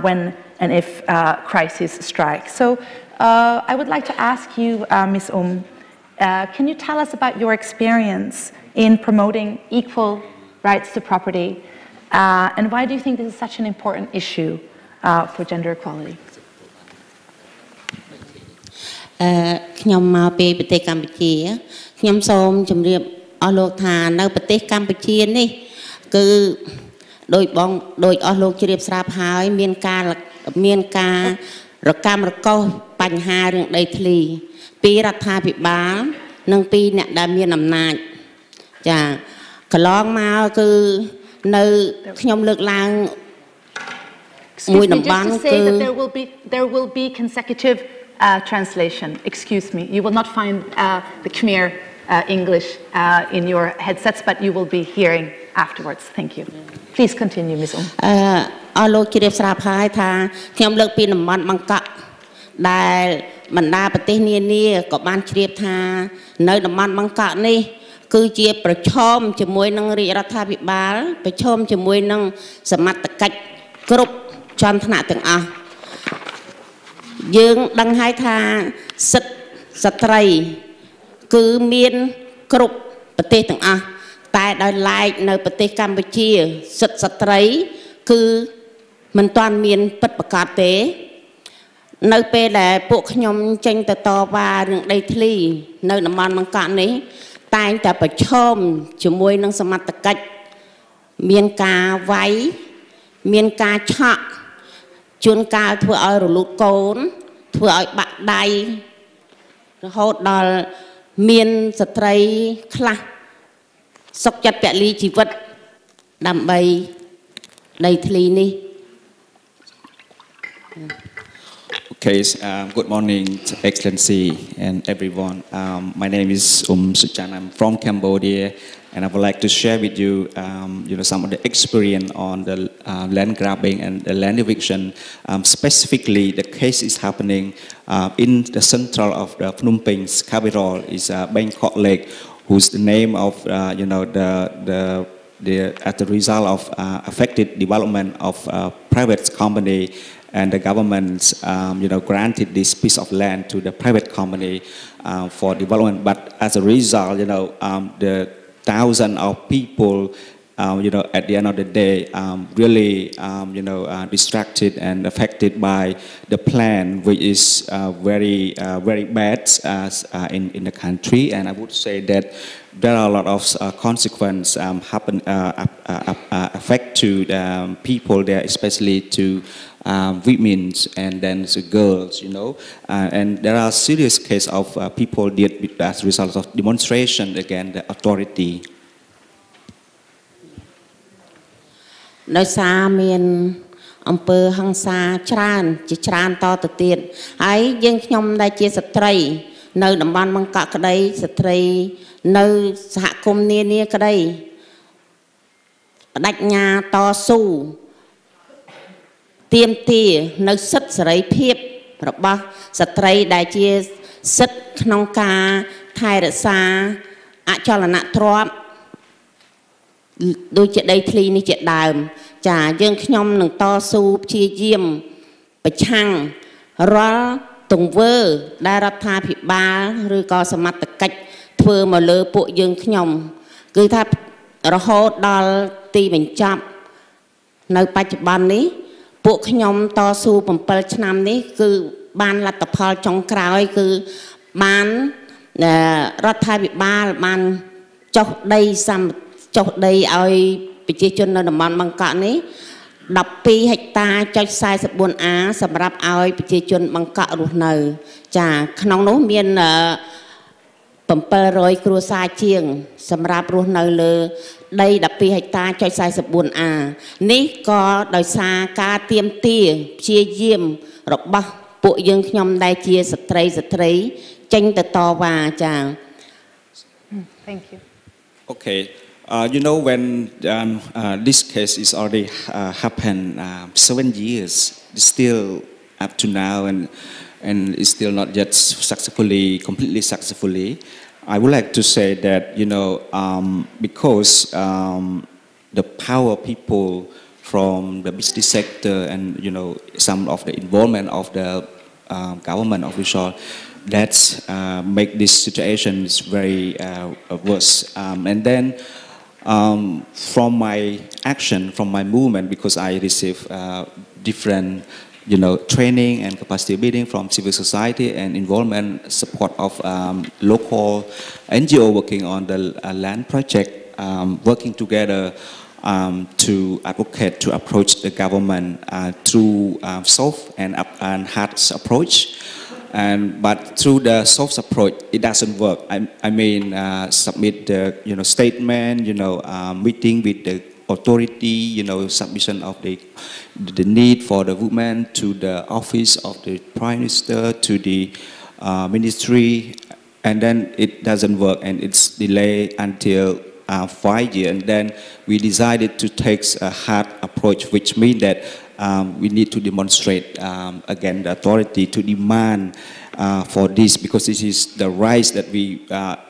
when and if crises strike. So I would like to ask you, Ms. Can you tell us about your experience in promoting equal rights to property, and why do you think this is such an important issue for gender equality? ខ្ញុំមកពីប្រទេសកម្ពុជាខ្ញុំសូមជម្រាបអស់លោកថានៅប្រទេសកម្ពុជានេះគឺដោយអស់លោកជ្រាបស្រាប់ហើយមានការរកាំរកោសបញ្ហារឿងដីធ្លីពីរដ្ឋាភិបាលនិងពីអ្នកដែលមានអំណាចចាកន្លងមកគឺនៅខ្ញុំលើកឡើងមួយតំបន់គឺ there will be consecutive translation. Excuse me, you will not find the Khmer English in your headsets, but you will be hearing afterwards. Thank you. Please continue, Ms. អស់លោកជ្រាបស្រាប់ហើយថាខ្ញុំលើកពីតំបន់បង្កក់ដែលបណ្ដាប្រទេសនានាក៏បានជ្រាបថានៅតំបន់បង្កក់នេះគឺជាប្រឈមជាមួយនឹងរាជរដ្ឋាភិបាលប្រឈមជាមួយនឹងសមត្ថកិច្ចគ្រប់ជាន់ថ្នាក់ទាំងអស់យើងដឹងហើយថាសិទ្ធិស្ត្រីគឺមានគ្រប់ប្រទេសទាំងអស់តែដោយឡែកនៅប្រទេសកម្ពុជាសិទ្ធិស្ត្រីគឺមិនទាន់មានពិតប្រាកដទេនៅពេលដែលពួកខ្ញុំចេញទៅតវ៉ារឿងដីធ្លីនៅតំបន់បង្កក់នេះតែងតែប្រឈមជាមួយនឹងសមត្ថកិច្ចមានការវាយមានការឆក់ជួនកាលធ្វើឲ្យរលូតកូនធ្វើឲ្យបាក់ដៃរហូតដល់មានស្ត្រីខ្លះសុខចិត្តពលីជីវិតដើម្បីដីធ្លីនេះ Okay, good morning, Excellency and everyone. My name is Suchan. I'm from Cambodia, and I would like to share with you, some of the experience on the land grabbing and the land eviction. Specifically, the case is happening in the central of the Phnom Penh's capital is Bangkok Lake, who's the name of as the result of affected development of private company. And the government, granted this piece of land to the private company for development. But as a result, the thousands of people, at the end of the day, really, distracted and affected by the plan, which is very, very bad in the country. And I would say that there are a lot of consequences affect to the people there, especially to women and then the girls, and there are serious cases of people dead as a result of demonstration against the authority. ដោយសារមានអំពើហិង្សាច្រើនជាច្រើនតទៅទៀតហើយយើងខ្ញុំដែលជាស្ត្រីនៅតំបន់បង្កក់ក្តីស្ត្រីនៅសហគមន៍នានាក្តីបដិញ្ញាតស៊ូទាមទារនៅសិទ្ធិសេរីភាពរបស់ស្ត្រីដែលជាសិទ្ធិក្នុងការ ថែរក្សាអចលនទ្រព្យដូចជាដីធ្លីនេះជាដើមចាយើងខ្ញុំនឹងតស៊ូព្យាយាមប្រឆាំងរាល់ទង្វើដែលរដ្ឋាភិបាលឬក៏សមត្ថកិច្ចធ្វើមកលើពួកយើងខ្ញុំគឺថារហូតដល់ទីបញ្ចប់នៅបច្ចុប្បន្ននេះពួកខ្ញុំតស៊ូ7ឆ្នាំនេះគឺបានលទ្ធផលចុងក្រោយគឺបានរដ្ឋាភិបាលបានចុះដីឲ្យប្រជាជននៅតំបន់បឹងកក់នេះ12ហិកតាចុច44 A សម្រាប់ឲ្យប្រជាជនបឹងកក់រស់នៅចាក្នុងនោះមាន700គ្រួសារជាងសម្រាប់រស់នៅលើដី12ហិកតាចុច44 A នេះក៏ដោយសារការទៀមទាព្យាយាមរបស់ពួកយើងខ្ញុំដែលជាស្ត្រីចេញទៅតវ៉ាចា Thank you. Okay. You know, when this case is already happened 7 years, still up to now, and it's still not yet completely successfully. I would like to say that, you know, because the power people from the business sector and, you know, some of the involvement of the government official, that's make this situation is very worse. And then from my action, from my movement, because I receive different, you know, training and capacity building from civil society and involvement support of local NGO working on the land project, working together to advocate, to approach the government through soft and hard approach. But through the soft approach, it doesn't work. I mean, submit the, you know, statement, you know, meeting with the authority, you know, submission of the need for the women to the office of the Prime Minister, to the ministry, and then it doesn't work, and it's delayed until 5 years. And then we decided to take a hard approach, which means that we need to demonstrate against the authority to demand for this, because this is the rights that we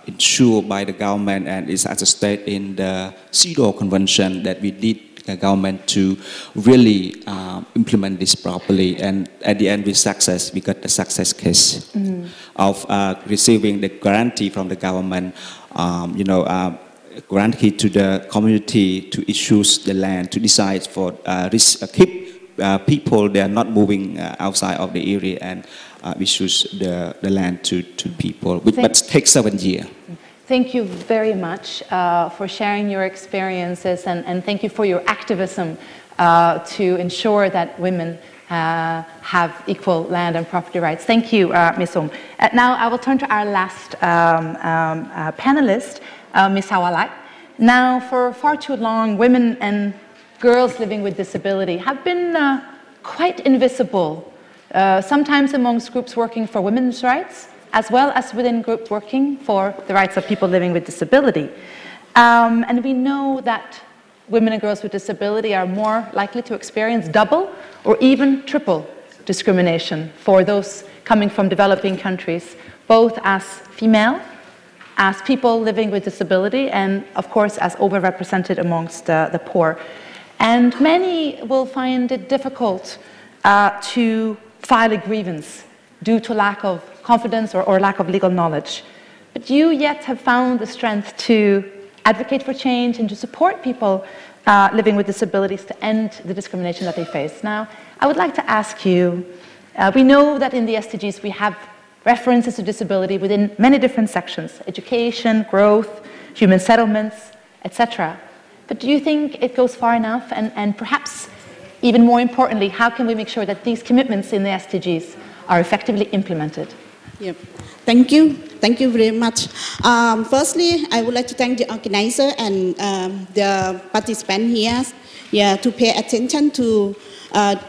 ensure by the government, and it's as a state in the CEDAW Convention that we need the government to really implement this properly. And at the end, we got the success case of receiving the guarantee from the government, you know, guarantee to the community to issue the land, to decide for keep people, they are not moving outside of the area, and issues the land to people, but it takes 7 years. Thank you very much for sharing your experiences, and thank you for your activism to ensure that women have equal land and property rights. Thank you, Ms. Om. Now I will turn to our last panelist, Ms. Hawalak. Now, for far too long, women and girls living with disability have been quite invisible, sometimes amongst groups working for women's rights, as well as within groups working for the rights of people living with disability. And we know that women and girls with disability are more likely to experience double or even triple discrimination for those coming from developing countries, both as female, as people living with disability, and of course as overrepresented amongst the poor. And many will find it difficult to file a grievance due to lack of confidence or lack of legal knowledge. But you yet have found the strength to advocate for change and to support people living with disabilities to end the discrimination that they face. Now, I would like to ask you, we know that in the SDGs we have references to disability within many different sections: education, growth, human settlements, etc. But do you think it goes far enough? And perhaps, even more importantly, how can we make sure that these commitments in the SDGs are effectively implemented? Yep. Thank you. Thank you very much. Firstly, I would like to thank the organizer and the participants here to pay attention to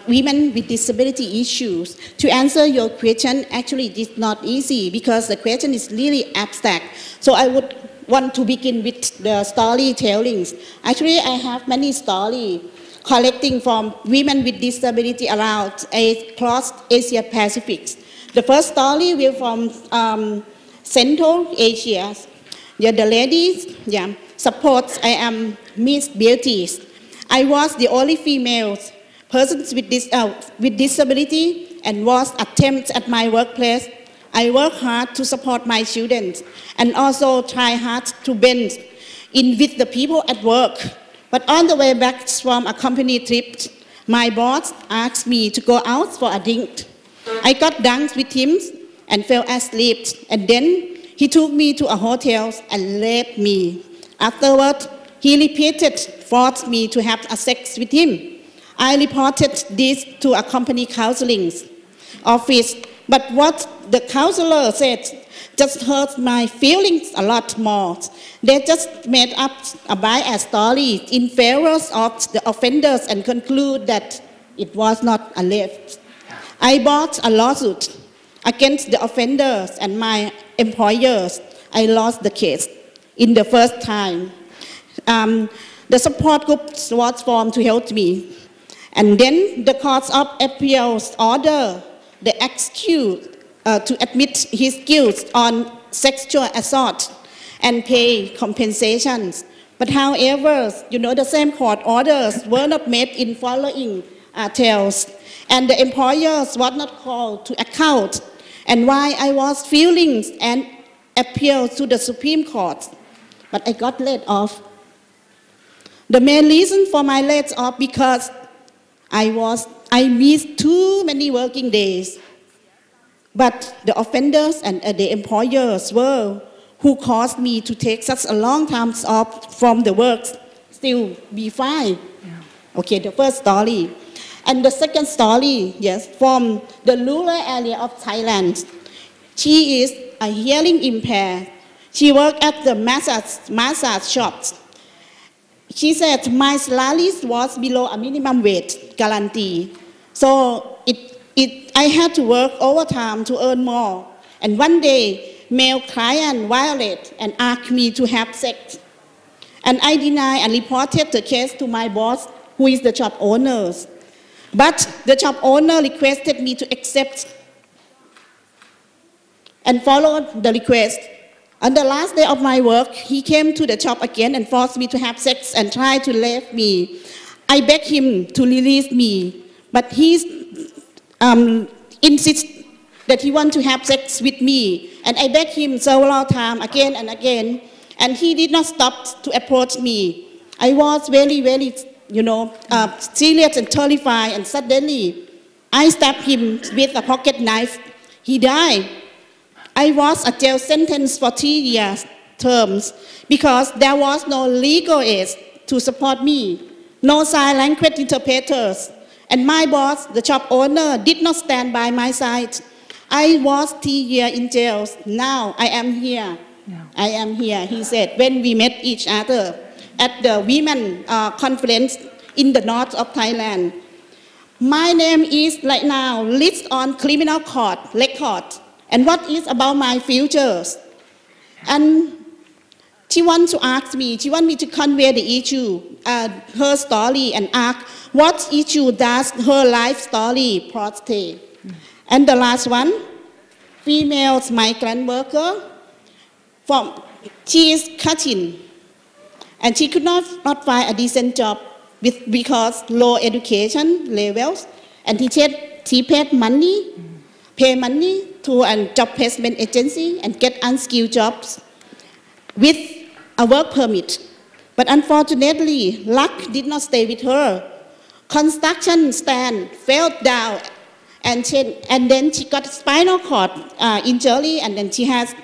women with disability issues. To answer your question, actually it is not easy because the question is really abstract. So I would want to begin with the storytelling. Actually, I have many stories collecting from women with disability across Asia Pacific. The first story will from Central Asia. Yeah, the ladies, yeah, supports I am Miss Beauties. I was the only female person with disability and was attempted at my workplace. I work hard to support my students and also try hard to bend in with the people at work. But on the way back from a company trip, my boss asked me to go out for a drink. I got drunk with him and fell asleep, and then he took me to a hotel and left me. Afterward, he repeated, forced me to have a sex with him. I reported this to a company counseling office, but what the counselor said just hurt my feelings a lot more. They just made up a biased story in favor of the offenders and conclude that it was not alleged. I brought a lawsuit against the offenders and my employers. I lost the case in the first time. The support group was formed to help me. And then the Court of Appeals ordered the accused to admit his guilt on sexual assault and pay compensations. But however, the same court orders were not made in following tales, and the employers were not called to account, and why I was filing an appeal to the Supreme Court, but I got laid off. The main reason for my laid off because I missed too many working days. But the offenders and the employers were who caused me to take such a long time off from the work still be fine. Yeah. Okay, the first story. And the second story, yes, from the rural area of Thailand. She is a hearing impaired. She worked at the massage shops. She said my salary was below a minimum wage guarantee. So I had to work overtime to earn more. And one day, male client violated and asked me to have sex. And I denied and reported the case to my boss, who is the shop owner. But the shop owner requested me to accept and follow the request. On the last day of my work, he came to the shop again and forced me to have sex and tried to leave me. I begged him to release me, but he insists that he wants to have sex with me. And I begged him several times, again and again, and he did not stop to approach me. I was very, very, serious and terrified, and suddenly I stabbed him with a pocket knife. He died. I was a jail sentence for 3 years terms because there was no legal aid to support me, no sign language interpreters, and my boss, the shop owner, did not stand by my side. I was 3 years in jail. Now I am here. Yeah. I am here, he said, when we met each other at the women conference in the north of Thailand. My name is right now listed on criminal court record. And what is about my futures? And she wants to ask me, she wants me to convey the issue, her story, and ask what issue does her life story portray. And the last one, female migrant worker, she is Kachin, and she could not find a decent job because low education levels, and she paid money to a job placement agency and get unskilled jobs with a work permit. But unfortunately, luck did not stay with her. Construction stand fell down, and then she got spinal cord injury, and then she was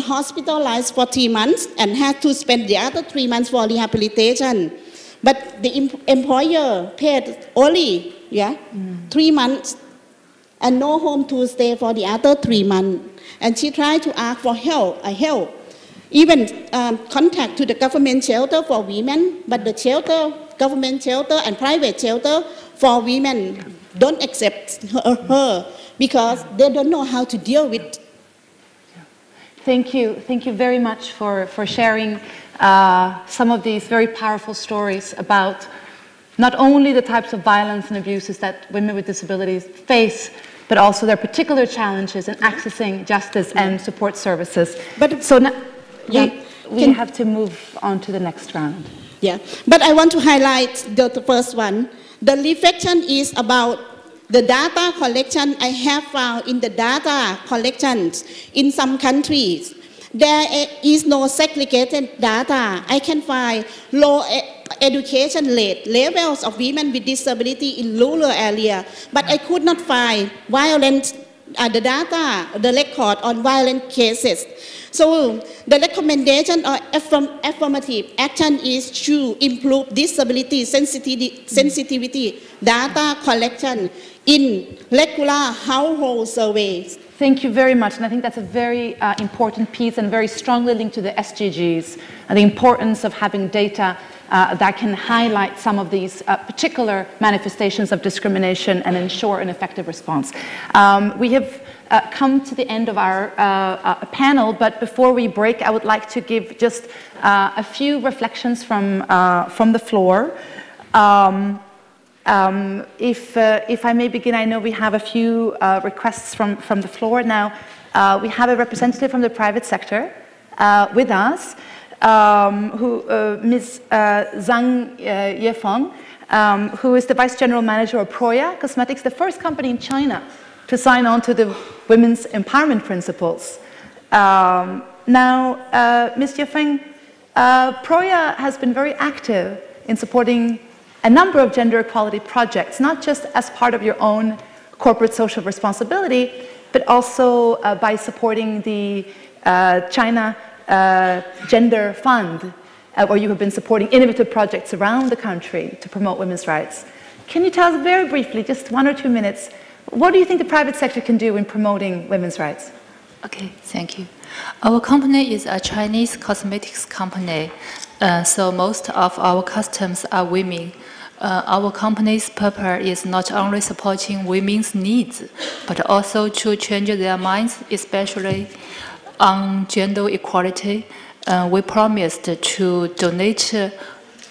hospitalized for 3 months and had to spend the other 3 months for rehabilitation. But the employer paid only 3 months and no home to stay for the other 3 months. And she tried to ask for help, even contact to the government shelter for women, but the government shelter and private shelter for women don't accept her because they don't know how to deal with. Thank you very much for sharing some of these very powerful stories about not only the types of violence and abuses that women with disabilities face, but also their particular challenges in accessing justice and support services. But so now yeah, we have to move on to the next round. Yeah, but I want to highlight the first one. The reflection is about the data collection I have found in the data collections in some countries. There is no segregated data. I can find low education rate, levels of women with disability in rural area, but I could not find violent, the data, the record on violent cases. So the recommendation or affirmative action is to improve disability sensitivity data collection in regular household surveys. Thank you very much, and I think that's a very important piece and very strongly linked to the SDGs and the importance of having data that can highlight some of these particular manifestations of discrimination and ensure an effective response. We have come to the end of our panel, but before we break, I would like to give just a few reflections from the floor. If I may begin, I know we have a few requests from the floor. Now, we have a representative from the private sector with us, Ms. Zhang Yefeng, who is the Vice General Manager of Proya Cosmetics, the first company in China to sign on to the Women's Empowerment Principles. Now, Ms. Yefeng, Proya has been very active in supporting a number of gender equality projects, not just as part of your own corporate social responsibility, but also by supporting the China Gender Fund, where you have been supporting innovative projects around the country to promote women's rights. Can you tell us very briefly, just 1 or 2 minutes, what do you think the private sector can do in promoting women's rights? Okay, thank you. Our company is a Chinese cosmetics company, so most of our customers are women. Our company's purpose is not only supporting women's needs, but also to change their minds, especially on gender equality. We promised to donate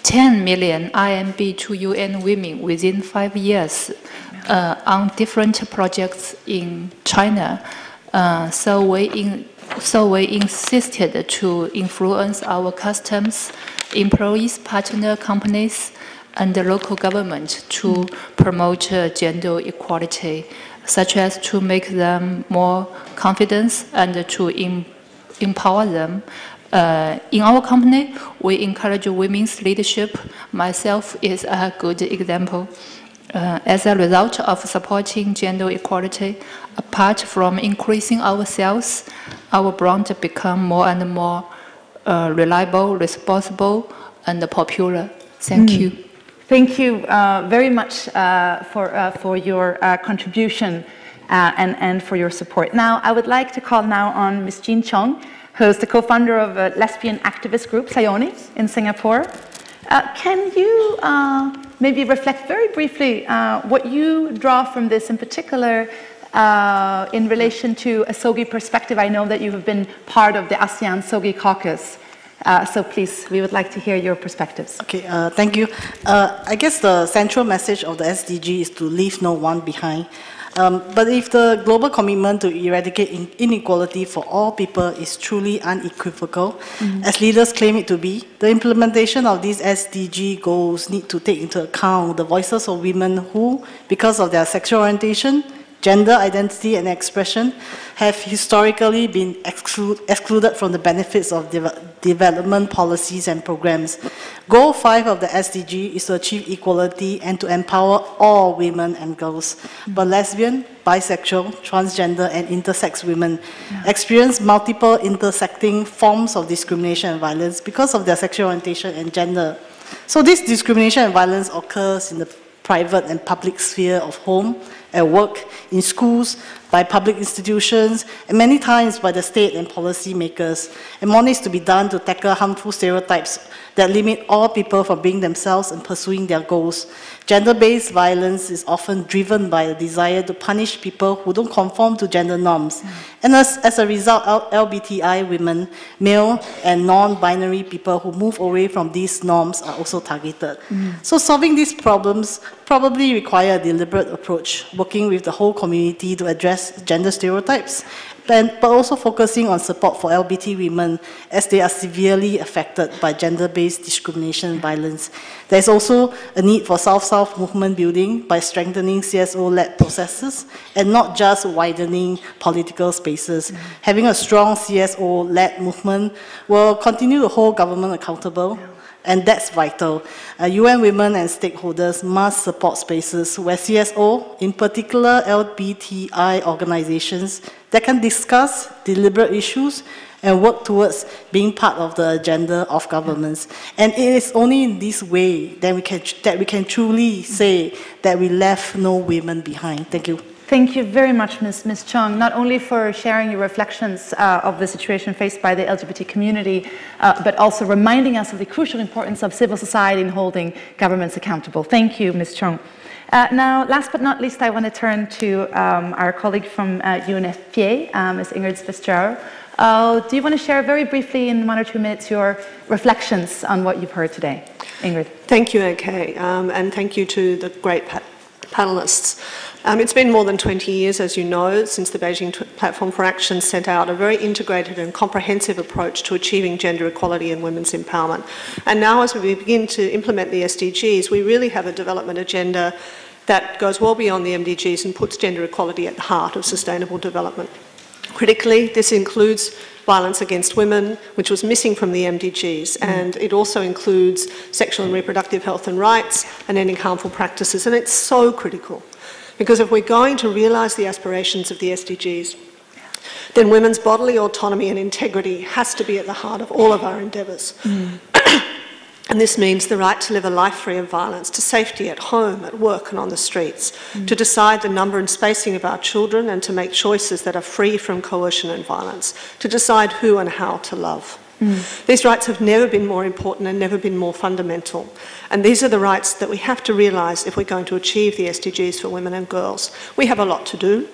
10 million RMB to UN Women within 5 years on different projects in China. So we insisted to influence our customers, employees, partner companies, and the local government to promote gender equality, such as to make them more confident and to empower them. In our company, we encourage women's leadership. Myself is a good example. As a result of supporting gender equality, apart from increasing our sales, our brand become more and more reliable, responsible, and popular. Thank you. Thank you very much for your contribution and for your support. Now, I would like to call now on Ms. Jean Chong, who is the co-founder of a lesbian activist group, Sayoni, in Singapore. Can you maybe reflect very briefly what you draw from this in particular in relation to a SOGI perspective? I know that you have been part of the ASEAN SOGI caucus. So please, we would like to hear your perspectives. Okay, thank you. I guess the central message of the SDG is to leave no one behind. But if the global commitment to eradicate inequality for all people is truly unequivocal, as leaders claim it to be, the implementation of these SDG goals need to take into account the voices of women who, because of their sexual orientation, gender identity and expression, have historically been excluded from the benefits of development policies and programs. Goal 5 of the SDG is to achieve equality and to empower all women and girls. But lesbian, bisexual, transgender, and intersex women experience multiple intersecting forms of discrimination and violence because of their sexual orientation and gender. So this discrimination and violence occurs in the private and public sphere of home, at work, in schools, by public institutions, and many times by the state and policy makers. And more needs to be done to tackle harmful stereotypes that limit all people from being themselves and pursuing their goals. Gender-based violence is often driven by a desire to punish people who don't conform to gender norms. And as a result, LGBTI women, male and non-binary people who move away from these norms are also targeted. So solving these problems probably require a deliberate approach, working with the whole community to address gender stereotypes, but also focusing on support for LGBT women as they are severely affected by gender-based discrimination and violence. There's also a need for South-South movement building by strengthening CSO-led processes and not just widening political spaces. Having a strong CSO-led movement will continue to hold government accountable, and that's vital. UN women and stakeholders must support spaces where CSO, in particular LGBTI organizations, that can discuss deliberate issues and work towards being part of the agenda of governments. And it is only in this way that we can truly say that we left no women behind. Thank you. Thank you very much, Ms. Chung, not only for sharing your reflections of the situation faced by the LGBT community, but also reminding us of the crucial importance of civil society in holding governments accountable. Thank you, Ms. Chung. Now, last but not least, I want to turn to our colleague from UNFPA, Ms. Ingrid Fitzgerald. Do you want to share very briefly in 1 or 2 minutes your reflections on what you've heard today? Ingrid. Thank you, AK, and thank you to the great panelists. It's been more than 20 years, as you know, since the Beijing Platform for Action set out a very integrated and comprehensive approach to achieving gender equality and women's empowerment. And now, as we begin to implement the SDGs, we really have a development agenda that goes well beyond the MDGs and puts gender equality at the heart of sustainable development. Critically, this includes violence against women, which was missing from the MDGs, and it also includes sexual and reproductive health and rights and ending harmful practices, and it's so critical. Because if we're going to realise the aspirations of the SDGs, then women's bodily autonomy and integrity has to be at the heart of all of our endeavours. And this means the right to live a life free of violence, to safety at home, at work and on the streets, to decide the number and spacing of our children and to make choices that are free from coercion and violence, to decide who and how to love. These rights have never been more important and never been more fundamental. And these are the rights that we have to realise if we're going to achieve the SDGs for women and girls. We have a lot to do.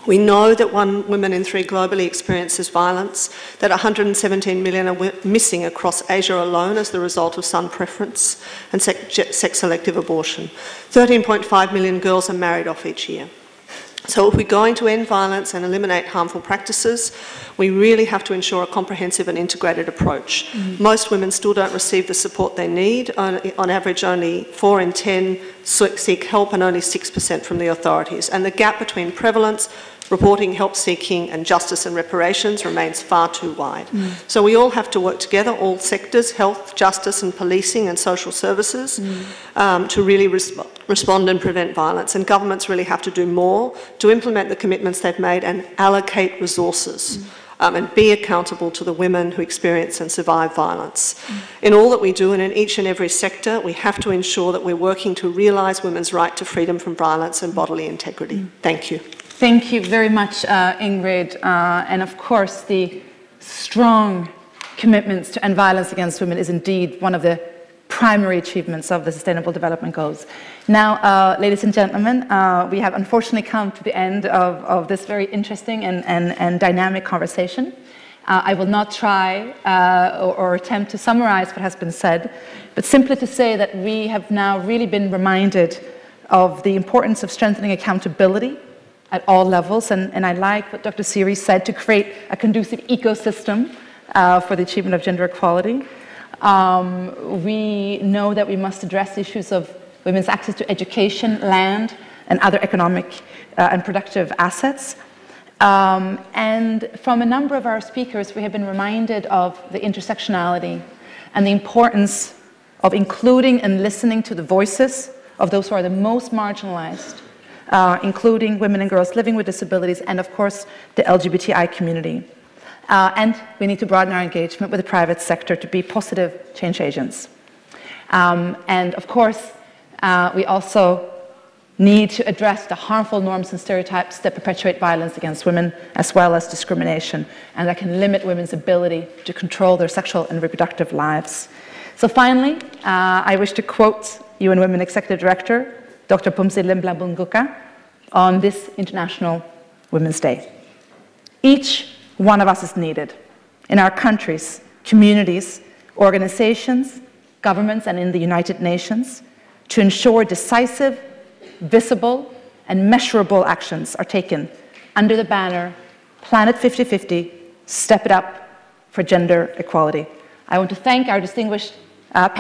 We know that 1 woman in 3 globally experiences violence, that 117 million are missing across Asia alone as the result of son preference and sex-selective abortion. 13.5 million girls are married off each year. So if we're going to end violence and eliminate harmful practices, we really have to ensure a comprehensive and integrated approach. Most women still don't receive the support they need. On average, only 4 in 10 seek help and only 6% from the authorities. And the gap between prevalence, reporting, help seeking and justice and reparations remains far too wide. So we all have to work together, all sectors, health, justice and policing and social services, to really respond and prevent violence. And governments really have to do more to implement the commitments they've made and allocate resources. And be accountable to the women who experience and survive violence. In all that we do and in each and every sector, we have to ensure that we're working to realise women's right to freedom from violence and bodily integrity. Thank you. Thank you very much, Ingrid. And of course, the strong commitments to end violence against women is indeed one of the primary achievements of the Sustainable Development Goals. Now, ladies and gentlemen, we have unfortunately come to the end of this very interesting and dynamic conversation. I will not try or attempt to summarize what has been said, but simply to say that we have now really been reminded of the importance of strengthening accountability at all levels, and I like what Dr. Siri said, to create a conducive ecosystem for the achievement of gender equality. We know that we must address issues of women's access to education, land, and other economic and productive assets. And from a number of our speakers, we have been reminded of the intersectionality and the importance of including and listening to the voices of those who are the most marginalized, including women and girls living with disabilities, and of course, the LGBTI community. And we need to broaden our engagement with the private sector to be positive change agents. And of course, we also need to address the harmful norms and stereotypes that perpetuate violence against women, as well as discrimination, and that can limit women's ability to control their sexual and reproductive lives. So finally, I wish to quote UN Women Executive Director, Dr. Phumzile Mlambo-Ngcuka, on this International Women's Day. Each one of us is needed in our countries, communities, organizations, governments, and in the United Nations to ensure decisive, visible, and measurable actions are taken under the banner Planet 50/50, Step It Up for Gender Equality. I want to thank our distinguished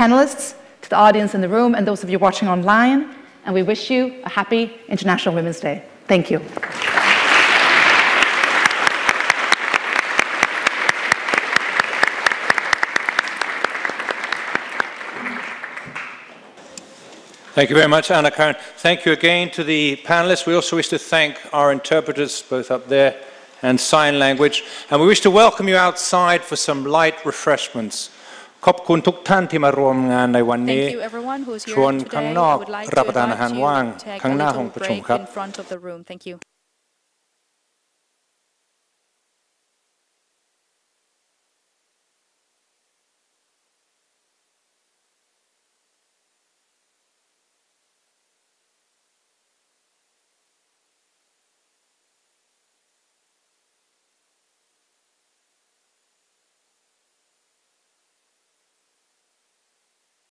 panelists, to the audience in the room, and those of you watching online, and we wish you a happy International Women's Day. Thank you. Thank you very much, Anna Karen. Thank you again to the panelists. We also wish to thank our interpreters, both up there and sign language. And we wish to welcome you outside for some light refreshments. ขอบคุณทุกท่านที่มารวมงานในวันนี้ Thank you everyone who's ชวน here ข้าง today. น I อก would like รับ to ประทานอาหาร invite ว่าง you to take ข้าง a หน้าห้อง little ประชุม break ครับ in front of the room. Thank you.